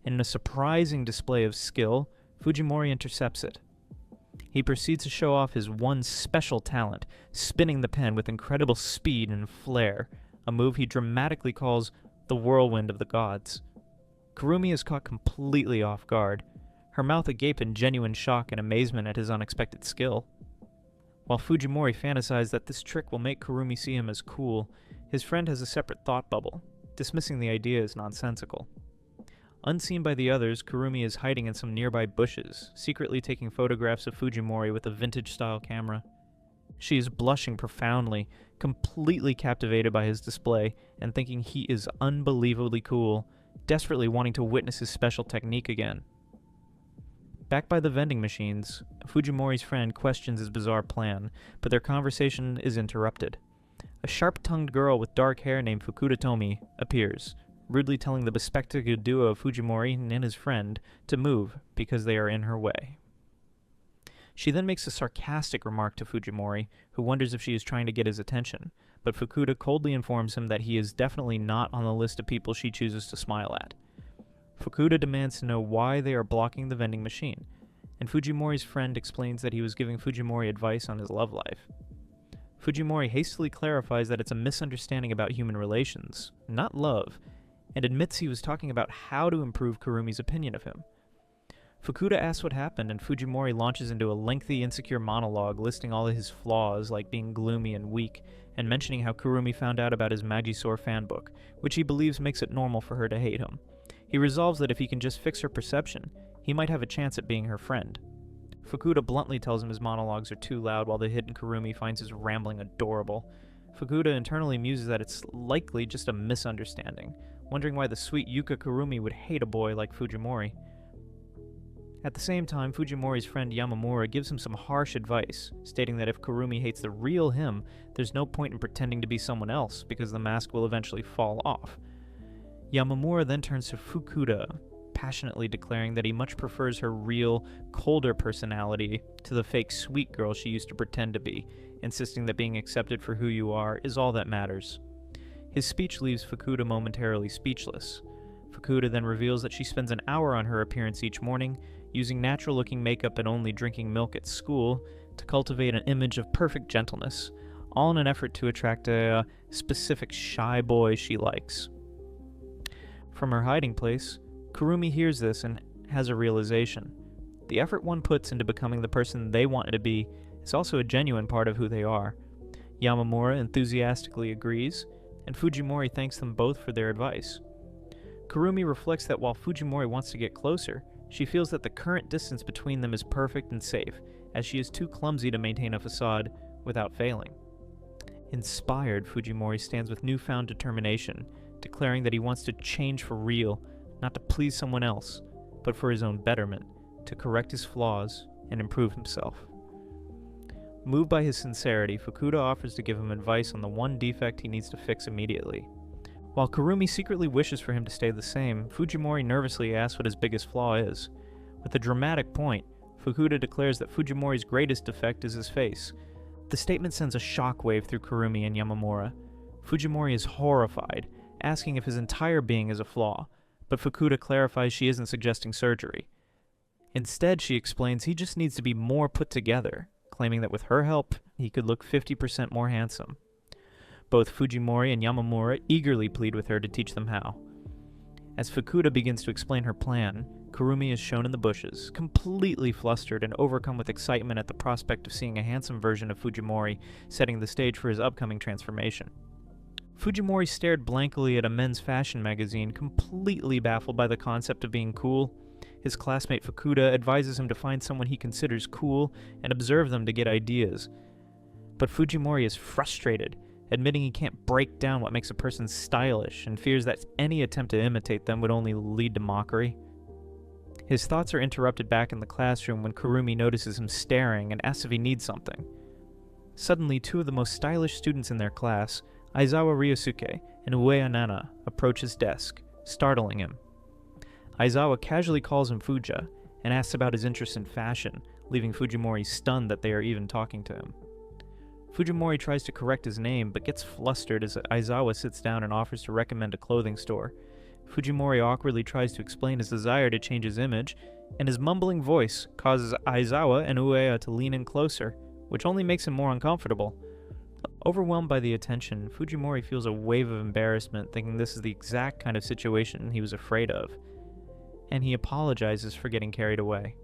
and in a surprising display of skill, Fujimori intercepts it. He proceeds to show off his one special talent, spinning the pen with incredible speed and flair, a move he dramatically calls the whirlwind of the gods. Kurumi is caught completely off guard, her mouth agape in genuine shock and amazement at his unexpected skill. While Fujimori fantasizes that this trick will make Kurumi see him as cool, his friend has a separate thought bubble, dismissing the idea as nonsensical. Unseen by the others, Kurumi is hiding in some nearby bushes, secretly taking photographs of Fujimori with a vintage-style camera. She is blushing profoundly, completely captivated by his display, and thinking he is unbelievably cool, desperately wanting to witness his special technique again. Back by the vending machines, Fujimori's friend questions his bizarre plan, but their conversation is interrupted. A sharp-tongued girl with dark hair named Fukuda Tomi appears, rudely telling the bespectacled duo of Fujimori and his friend to move because they are in her way. She then makes a sarcastic remark to Fujimori, who wonders if she is trying to get his attention, but Fukuda coldly informs him that he is definitely not on the list of people she chooses to smile at. Fukuda demands to know why they are blocking the vending machine, and Fujimori's friend explains that he was giving Fujimori advice on his love life. Fujimori hastily clarifies that it's a misunderstanding about human relations, not love, and admits he was talking about how to improve Kurumi's opinion of him. Fukuda asks what happened, and Fujimori launches into a lengthy, insecure monologue listing all of his flaws, like being gloomy and weak, and mentioning how Kurumi found out about his Magisaur fanbook, which he believes makes it normal for her to hate him. He resolves that if he can just fix her perception, he might have a chance at being her friend. Fukuda bluntly tells him his monologues are too loud, while the hidden Kurumi finds his rambling adorable. Fukuda internally muses that it's likely just a misunderstanding, wondering why the sweet Yuka Kurumi would hate a boy like Fujimori. At the same time, Fujimori's friend Yamamura gives him some harsh advice, stating that if Kurumi hates the real him, there's no point in pretending to be someone else, because the mask will eventually fall off. Yamamura then turns to Fukuda, passionately declaring that he much prefers her real, colder personality to the fake sweet girl she used to pretend to be, insisting that being accepted for who you are is all that matters. His speech leaves Fukuda momentarily speechless. Fukuda then reveals that she spends an hour on her appearance each morning, using natural-looking makeup and only drinking milk at school to cultivate an image of perfect gentleness, all in an effort to attract a specific shy boy she likes. From her hiding place, Kurumi hears this and has a realization. The effort one puts into becoming the person they want to be is also a genuine part of who they are. Yamamura enthusiastically agrees, and Fujimori thanks them both for their advice. Kurumi reflects that while Fujimori wants to get closer, she feels that the current distance between them is perfect and safe, as she is too clumsy to maintain a facade without failing. Inspired, Fujimori stands with newfound determination, declaring that he wants to change for real, not to please someone else, but for his own betterment, to correct his flaws and improve himself. Moved by his sincerity, Fukuda offers to give him advice on the one defect he needs to fix immediately. While Kurumi secretly wishes for him to stay the same, Fujimori nervously asks what his biggest flaw is. With a dramatic point, Fukuda declares that Fujimori's greatest defect is his face. The statement sends a shockwave through Kurumi and Yamamura. Fujimori is horrified, asking if his entire being is a flaw, but Fukuda clarifies she isn't suggesting surgery. Instead, she explains he just needs to be more put together, claiming that with her help, he could look 50% more handsome. Both Fujimori and Yamamura eagerly plead with her to teach them how. As Fukuda begins to explain her plan, Kurumi is shown in the bushes, completely flustered and overcome with excitement at the prospect of seeing a handsome version of Fujimori, setting the stage for his upcoming transformation. Fujimori stared blankly at a men's fashion magazine, completely baffled by the concept of being cool. His classmate Fukuda advises him to find someone he considers cool and observe them to get ideas. But Fujimori is frustrated, admitting he can't break down what makes a person stylish and fears that any attempt to imitate them would only lead to mockery. His thoughts are interrupted back in the classroom when Kurumi notices him staring and asks if he needs something. Suddenly, two of the most stylish students in their class, Aizawa Ryosuke and Ueda Nana, approach his desk, startling him. Aizawa casually calls him Fuja and asks about his interest in fashion, leaving Fujimori stunned that they are even talking to him. Fujimori tries to correct his name, but gets flustered as Aizawa sits down and offers to recommend a clothing store. Fujimori awkwardly tries to explain his desire to change his image, and his mumbling voice causes Aizawa and Ueda to lean in closer, which only makes him more uncomfortable. Overwhelmed by the attention, Fujimori feels a wave of embarrassment, thinking this is the exact kind of situation he was afraid of, and he apologizes for getting carried away.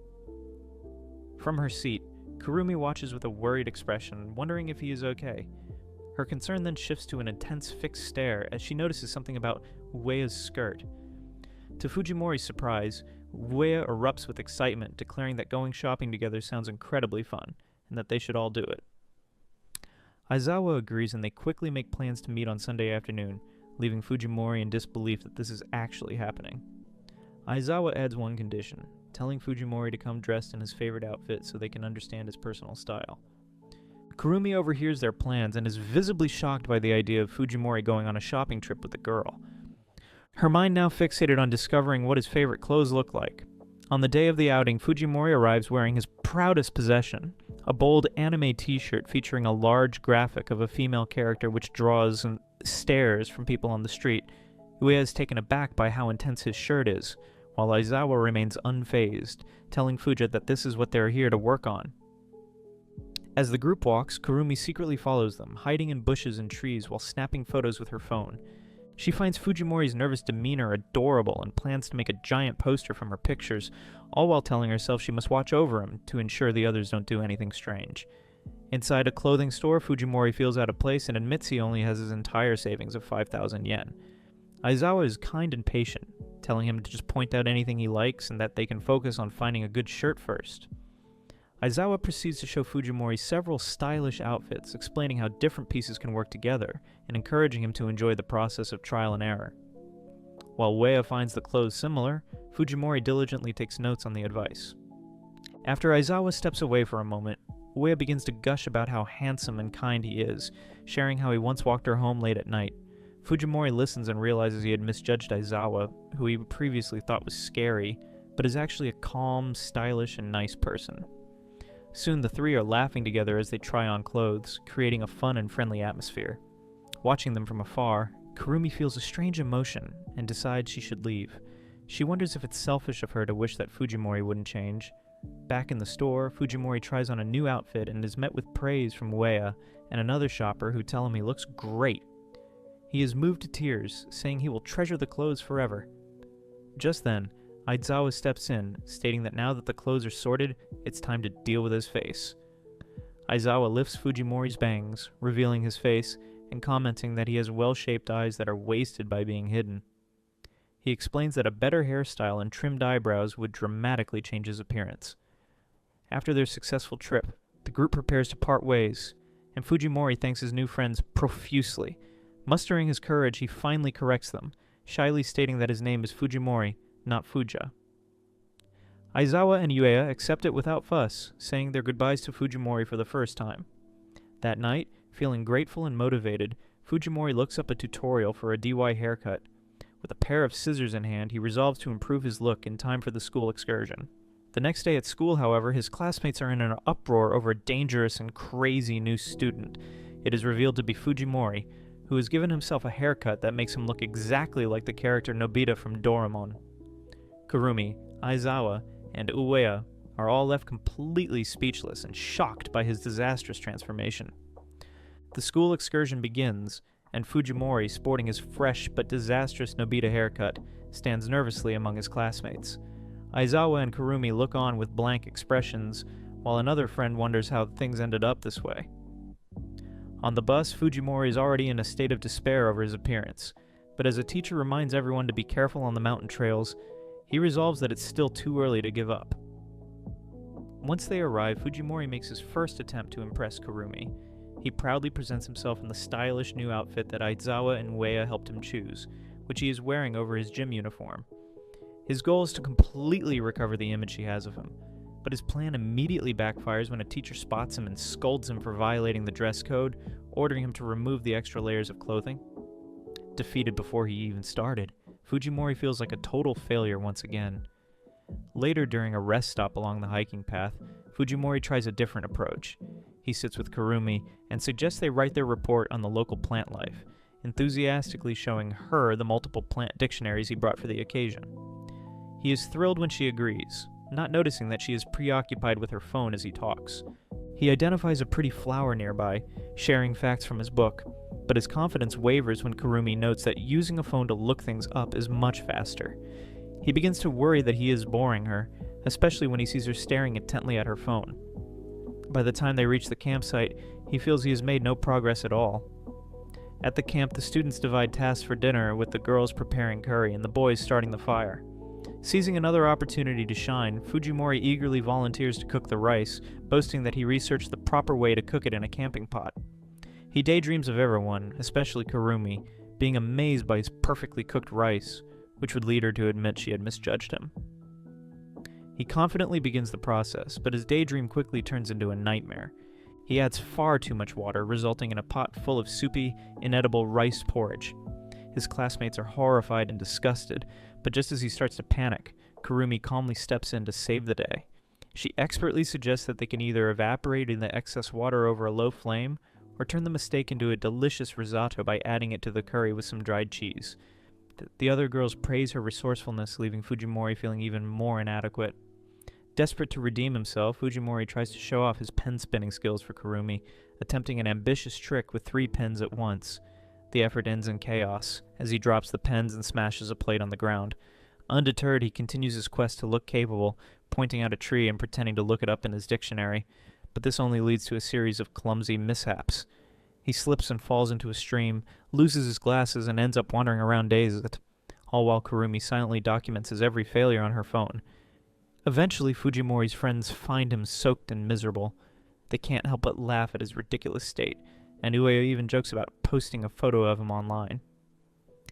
From her seat, Kurumi watches with a worried expression, wondering if he is okay. Her concern then shifts to an intense fixed stare as she notices something about Uea's skirt. To Fujimori's surprise, Ueda erupts with excitement, declaring that going shopping together sounds incredibly fun, and that they should all do it. Aizawa agrees and they quickly make plans to meet on Sunday afternoon, leaving Fujimori in disbelief that this is actually happening. Aizawa adds one condition, telling Fujimori to come dressed in his favorite outfit so they can understand his personal style. Kurumi overhears their plans and is visibly shocked by the idea of Fujimori going on a shopping trip with the girl. Her mind now fixated on discovering what his favorite clothes look like. On the day of the outing, Fujimori arrives wearing his proudest possession, a bold anime t-shirt featuring a large graphic of a female character which draws stares from people on the street. Ueda is taken aback by how intense his shirt is, while Aizawa remains unfazed, telling Fuja that this is what they are here to work on. As the group walks, Kurumi secretly follows them, hiding in bushes and trees while snapping photos with her phone. She finds Fujimori's nervous demeanor adorable and plans to make a giant poster from her pictures, all while telling herself she must watch over him to ensure the others don't do anything strange. Inside a clothing store, Fujimori feels out of place and admits he only has his entire savings of 5,000 yen. Aizawa is kind and patient, telling him to just point out anything he likes and that they can focus on finding a good shirt first. Aizawa proceeds to show Fujimori several stylish outfits, explaining how different pieces can work together, and encouraging him to enjoy the process of trial and error. While Ueda finds the clothes similar, Fujimori diligently takes notes on the advice. After Aizawa steps away for a moment, Ueda begins to gush about how handsome and kind he is, sharing how he once walked her home late at night. Fujimori listens and realizes he had misjudged Aizawa, who he previously thought was scary, but is actually a calm, stylish, and nice person. Soon the three are laughing together as they try on clothes, creating a fun and friendly atmosphere. Watching them from afar, Kurumi feels a strange emotion and decides she should leave. She wonders if it's selfish of her to wish that Fujimori wouldn't change. Back in the store, Fujimori tries on a new outfit and is met with praise from Ueda and another shopper who tell him he looks great. He is moved to tears, saying he will treasure the clothes forever. Just then, Aizawa steps in, stating that now that the clothes are sorted, it's time to deal with his face. Aizawa lifts Fujimori's bangs, revealing his face, and commenting that he has well-shaped eyes that are wasted by being hidden. He explains that a better hairstyle and trimmed eyebrows would dramatically change his appearance. After their successful trip, the group prepares to part ways, and Fujimori thanks his new friends profusely. Mustering his courage, he finally corrects them, shyly stating that his name is Fujimori, not Fuja. Aizawa and Ueda accept it without fuss, saying their goodbyes to Fujimori for the first time. That night, feeling grateful and motivated, Fujimori looks up a tutorial for a DY haircut. With a pair of scissors in hand, he resolves to improve his look in time for the school excursion. The next day at school, however, his classmates are in an uproar over a dangerous and crazy new student. It is revealed to be Fujimori, who has given himself a haircut that makes him look exactly like the character Nobita from Doraemon. Kurumi, Aizawa, and Ueda are all left completely speechless and shocked by his disastrous transformation. The school excursion begins, and Fujimori, sporting his fresh but disastrous Nobita haircut, stands nervously among his classmates. Aizawa and Kurumi look on with blank expressions, while another friend wonders how things ended up this way. On the bus, Fujimori is already in a state of despair over his appearance, but as a teacher reminds everyone to be careful on the mountain trails, he resolves that it's still too early to give up. Once they arrive, Fujimori makes his first attempt to impress Kurumi. He proudly presents himself in the stylish new outfit that Aizawa and Ueda helped him choose, which he is wearing over his gym uniform. His goal is to completely recover the image he has of him, but his plan immediately backfires when a teacher spots him and scolds him for violating the dress code, ordering him to remove the extra layers of clothing. Defeated before he even started, Fujimori feels like a total failure once again. Later, during a rest stop along the hiking path, Fujimori tries a different approach. He sits with Kurumi and suggests they write their report on the local plant life, enthusiastically showing her the multiple plant dictionaries he brought for the occasion. He is thrilled when she agrees, not noticing that she is preoccupied with her phone as he talks. He identifies a pretty flower nearby, sharing facts from his book, but his confidence wavers when Kurumi notes that using a phone to look things up is much faster. He begins to worry that he is boring her, especially when he sees her staring intently at her phone. By the time they reach the campsite, he feels he has made no progress at all. At the camp, the students divide tasks for dinner, with the girls preparing curry and the boys starting the fire. Seizing another opportunity to shine, Fujimori eagerly volunteers to cook the rice, boasting that he researched the proper way to cook it in a camping pot. He daydreams of everyone, especially Kurumi, being amazed by his perfectly cooked rice, which would lead her to admit she had misjudged him. He confidently begins the process, but his daydream quickly turns into a nightmare. He adds far too much water, resulting in a pot full of soupy, inedible rice porridge. His classmates are horrified and disgusted, but just as he starts to panic, Kurumi calmly steps in to save the day. She expertly suggests that they can either evaporate in the excess water over a low flame, or turn the mistake into a delicious risotto by adding it to the curry with some dried cheese. The other girls praise her resourcefulness, leaving Fujimori feeling even more inadequate. Desperate to redeem himself, Fujimori tries to show off his pen-spinning skills for Kurumi, attempting an ambitious trick with 3 pens at once. The effort ends in chaos, as he drops the pens and smashes a plate on the ground. Undeterred, he continues his quest to look capable, pointing out a tree and pretending to look it up in his dictionary, but this only leads to a series of clumsy mishaps. He slips and falls into a stream, loses his glasses, and ends up wandering around dazed, all while Kurumi silently documents his every failure on her phone. Eventually, Fujimori's friends find him soaked and miserable. They can't help but laugh at his ridiculous state, and Ueda even jokes about posting a photo of him online.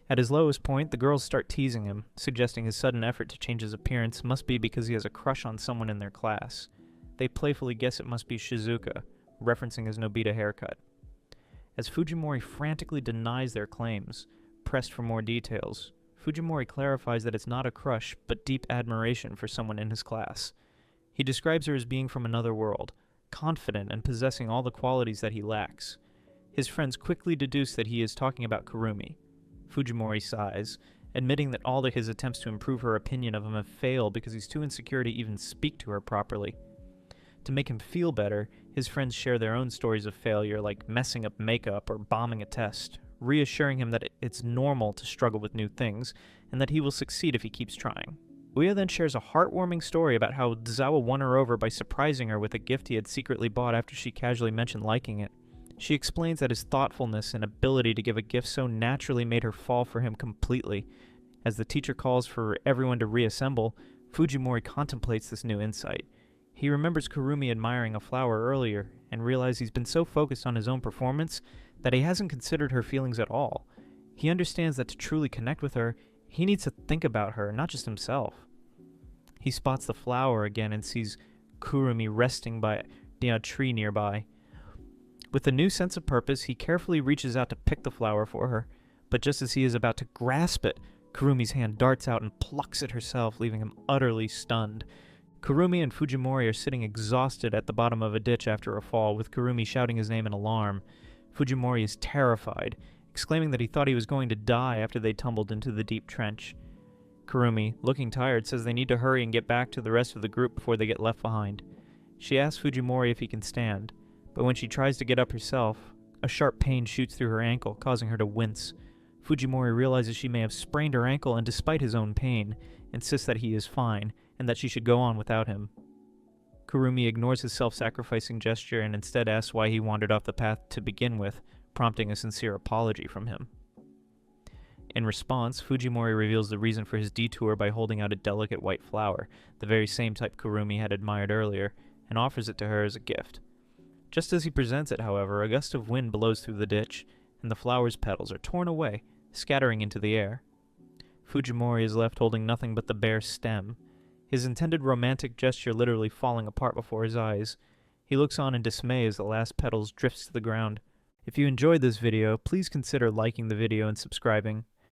At his lowest point, the girls start teasing him, suggesting his sudden effort to change his appearance must be because he has a crush on someone in their class. They playfully guess it must be Shizuka, referencing his Nobita haircut. As Fujimori frantically denies their claims, pressed for more details. Fujimori clarifies that it's not a crush, but deep admiration for someone in his class. He describes her as being from another world, confident and possessing all the qualities that he lacks. His friends quickly deduce that he is talking about Kurumi. Fujimori sighs, admitting that all of his attempts to improve her opinion of him have failed because he's too insecure to even speak to her properly. To make him feel better, his friends share their own stories of failure, like messing up makeup or bombing a test, reassuring him that it's normal to struggle with new things, and that he will succeed if he keeps trying. Uya then shares a heartwarming story about how Zawa won her over by surprising her with a gift he had secretly bought after she casually mentioned liking it. She explains that his thoughtfulness and ability to give a gift so naturally made her fall for him completely. As the teacher calls for everyone to reassemble, Fujimori contemplates this new insight. He remembers Kurumi admiring a flower earlier, and realizes he's been so focused on his own performance that he hasn't considered her feelings at all. He understands that to truly connect with her, he needs to think about her, not just himself. He spots the flower again and sees Kurumi resting by a tree nearby. With a new sense of purpose, he carefully reaches out to pick the flower for her, but just as he is about to grasp it, Kurumi's hand darts out and plucks it herself, leaving him utterly stunned. Kurumi and Fujimori are sitting exhausted at the bottom of a ditch after a fall, with Kurumi shouting his name in alarm. Fujimori is terrified, exclaiming that he thought he was going to die after they tumbled into the deep trench. Kurumi, looking tired, says they need to hurry and get back to the rest of the group before they get left behind. She asks Fujimori if he can stand, but when she tries to get up herself, a sharp pain shoots through her ankle, causing her to wince. Fujimori realizes she may have sprained her ankle and, despite his own pain, insists that he is fine and that she should go on without him. Kurumi ignores his self-sacrificing gesture and instead asks why he wandered off the path to begin with, prompting a sincere apology from him. In response, Fujimori reveals the reason for his detour by holding out a delicate white flower, the very same type Kurumi had admired earlier, and offers it to her as a gift. Just as he presents it, however, a gust of wind blows through the ditch, and the flower's petals are torn away, scattering into the air. Fujimori is left holding nothing but the bare stem, his intended romantic gesture literally falling apart before his eyes. He looks on in dismay as the last petals drifts to the ground. If you enjoyed this video, please consider liking the video and subscribing.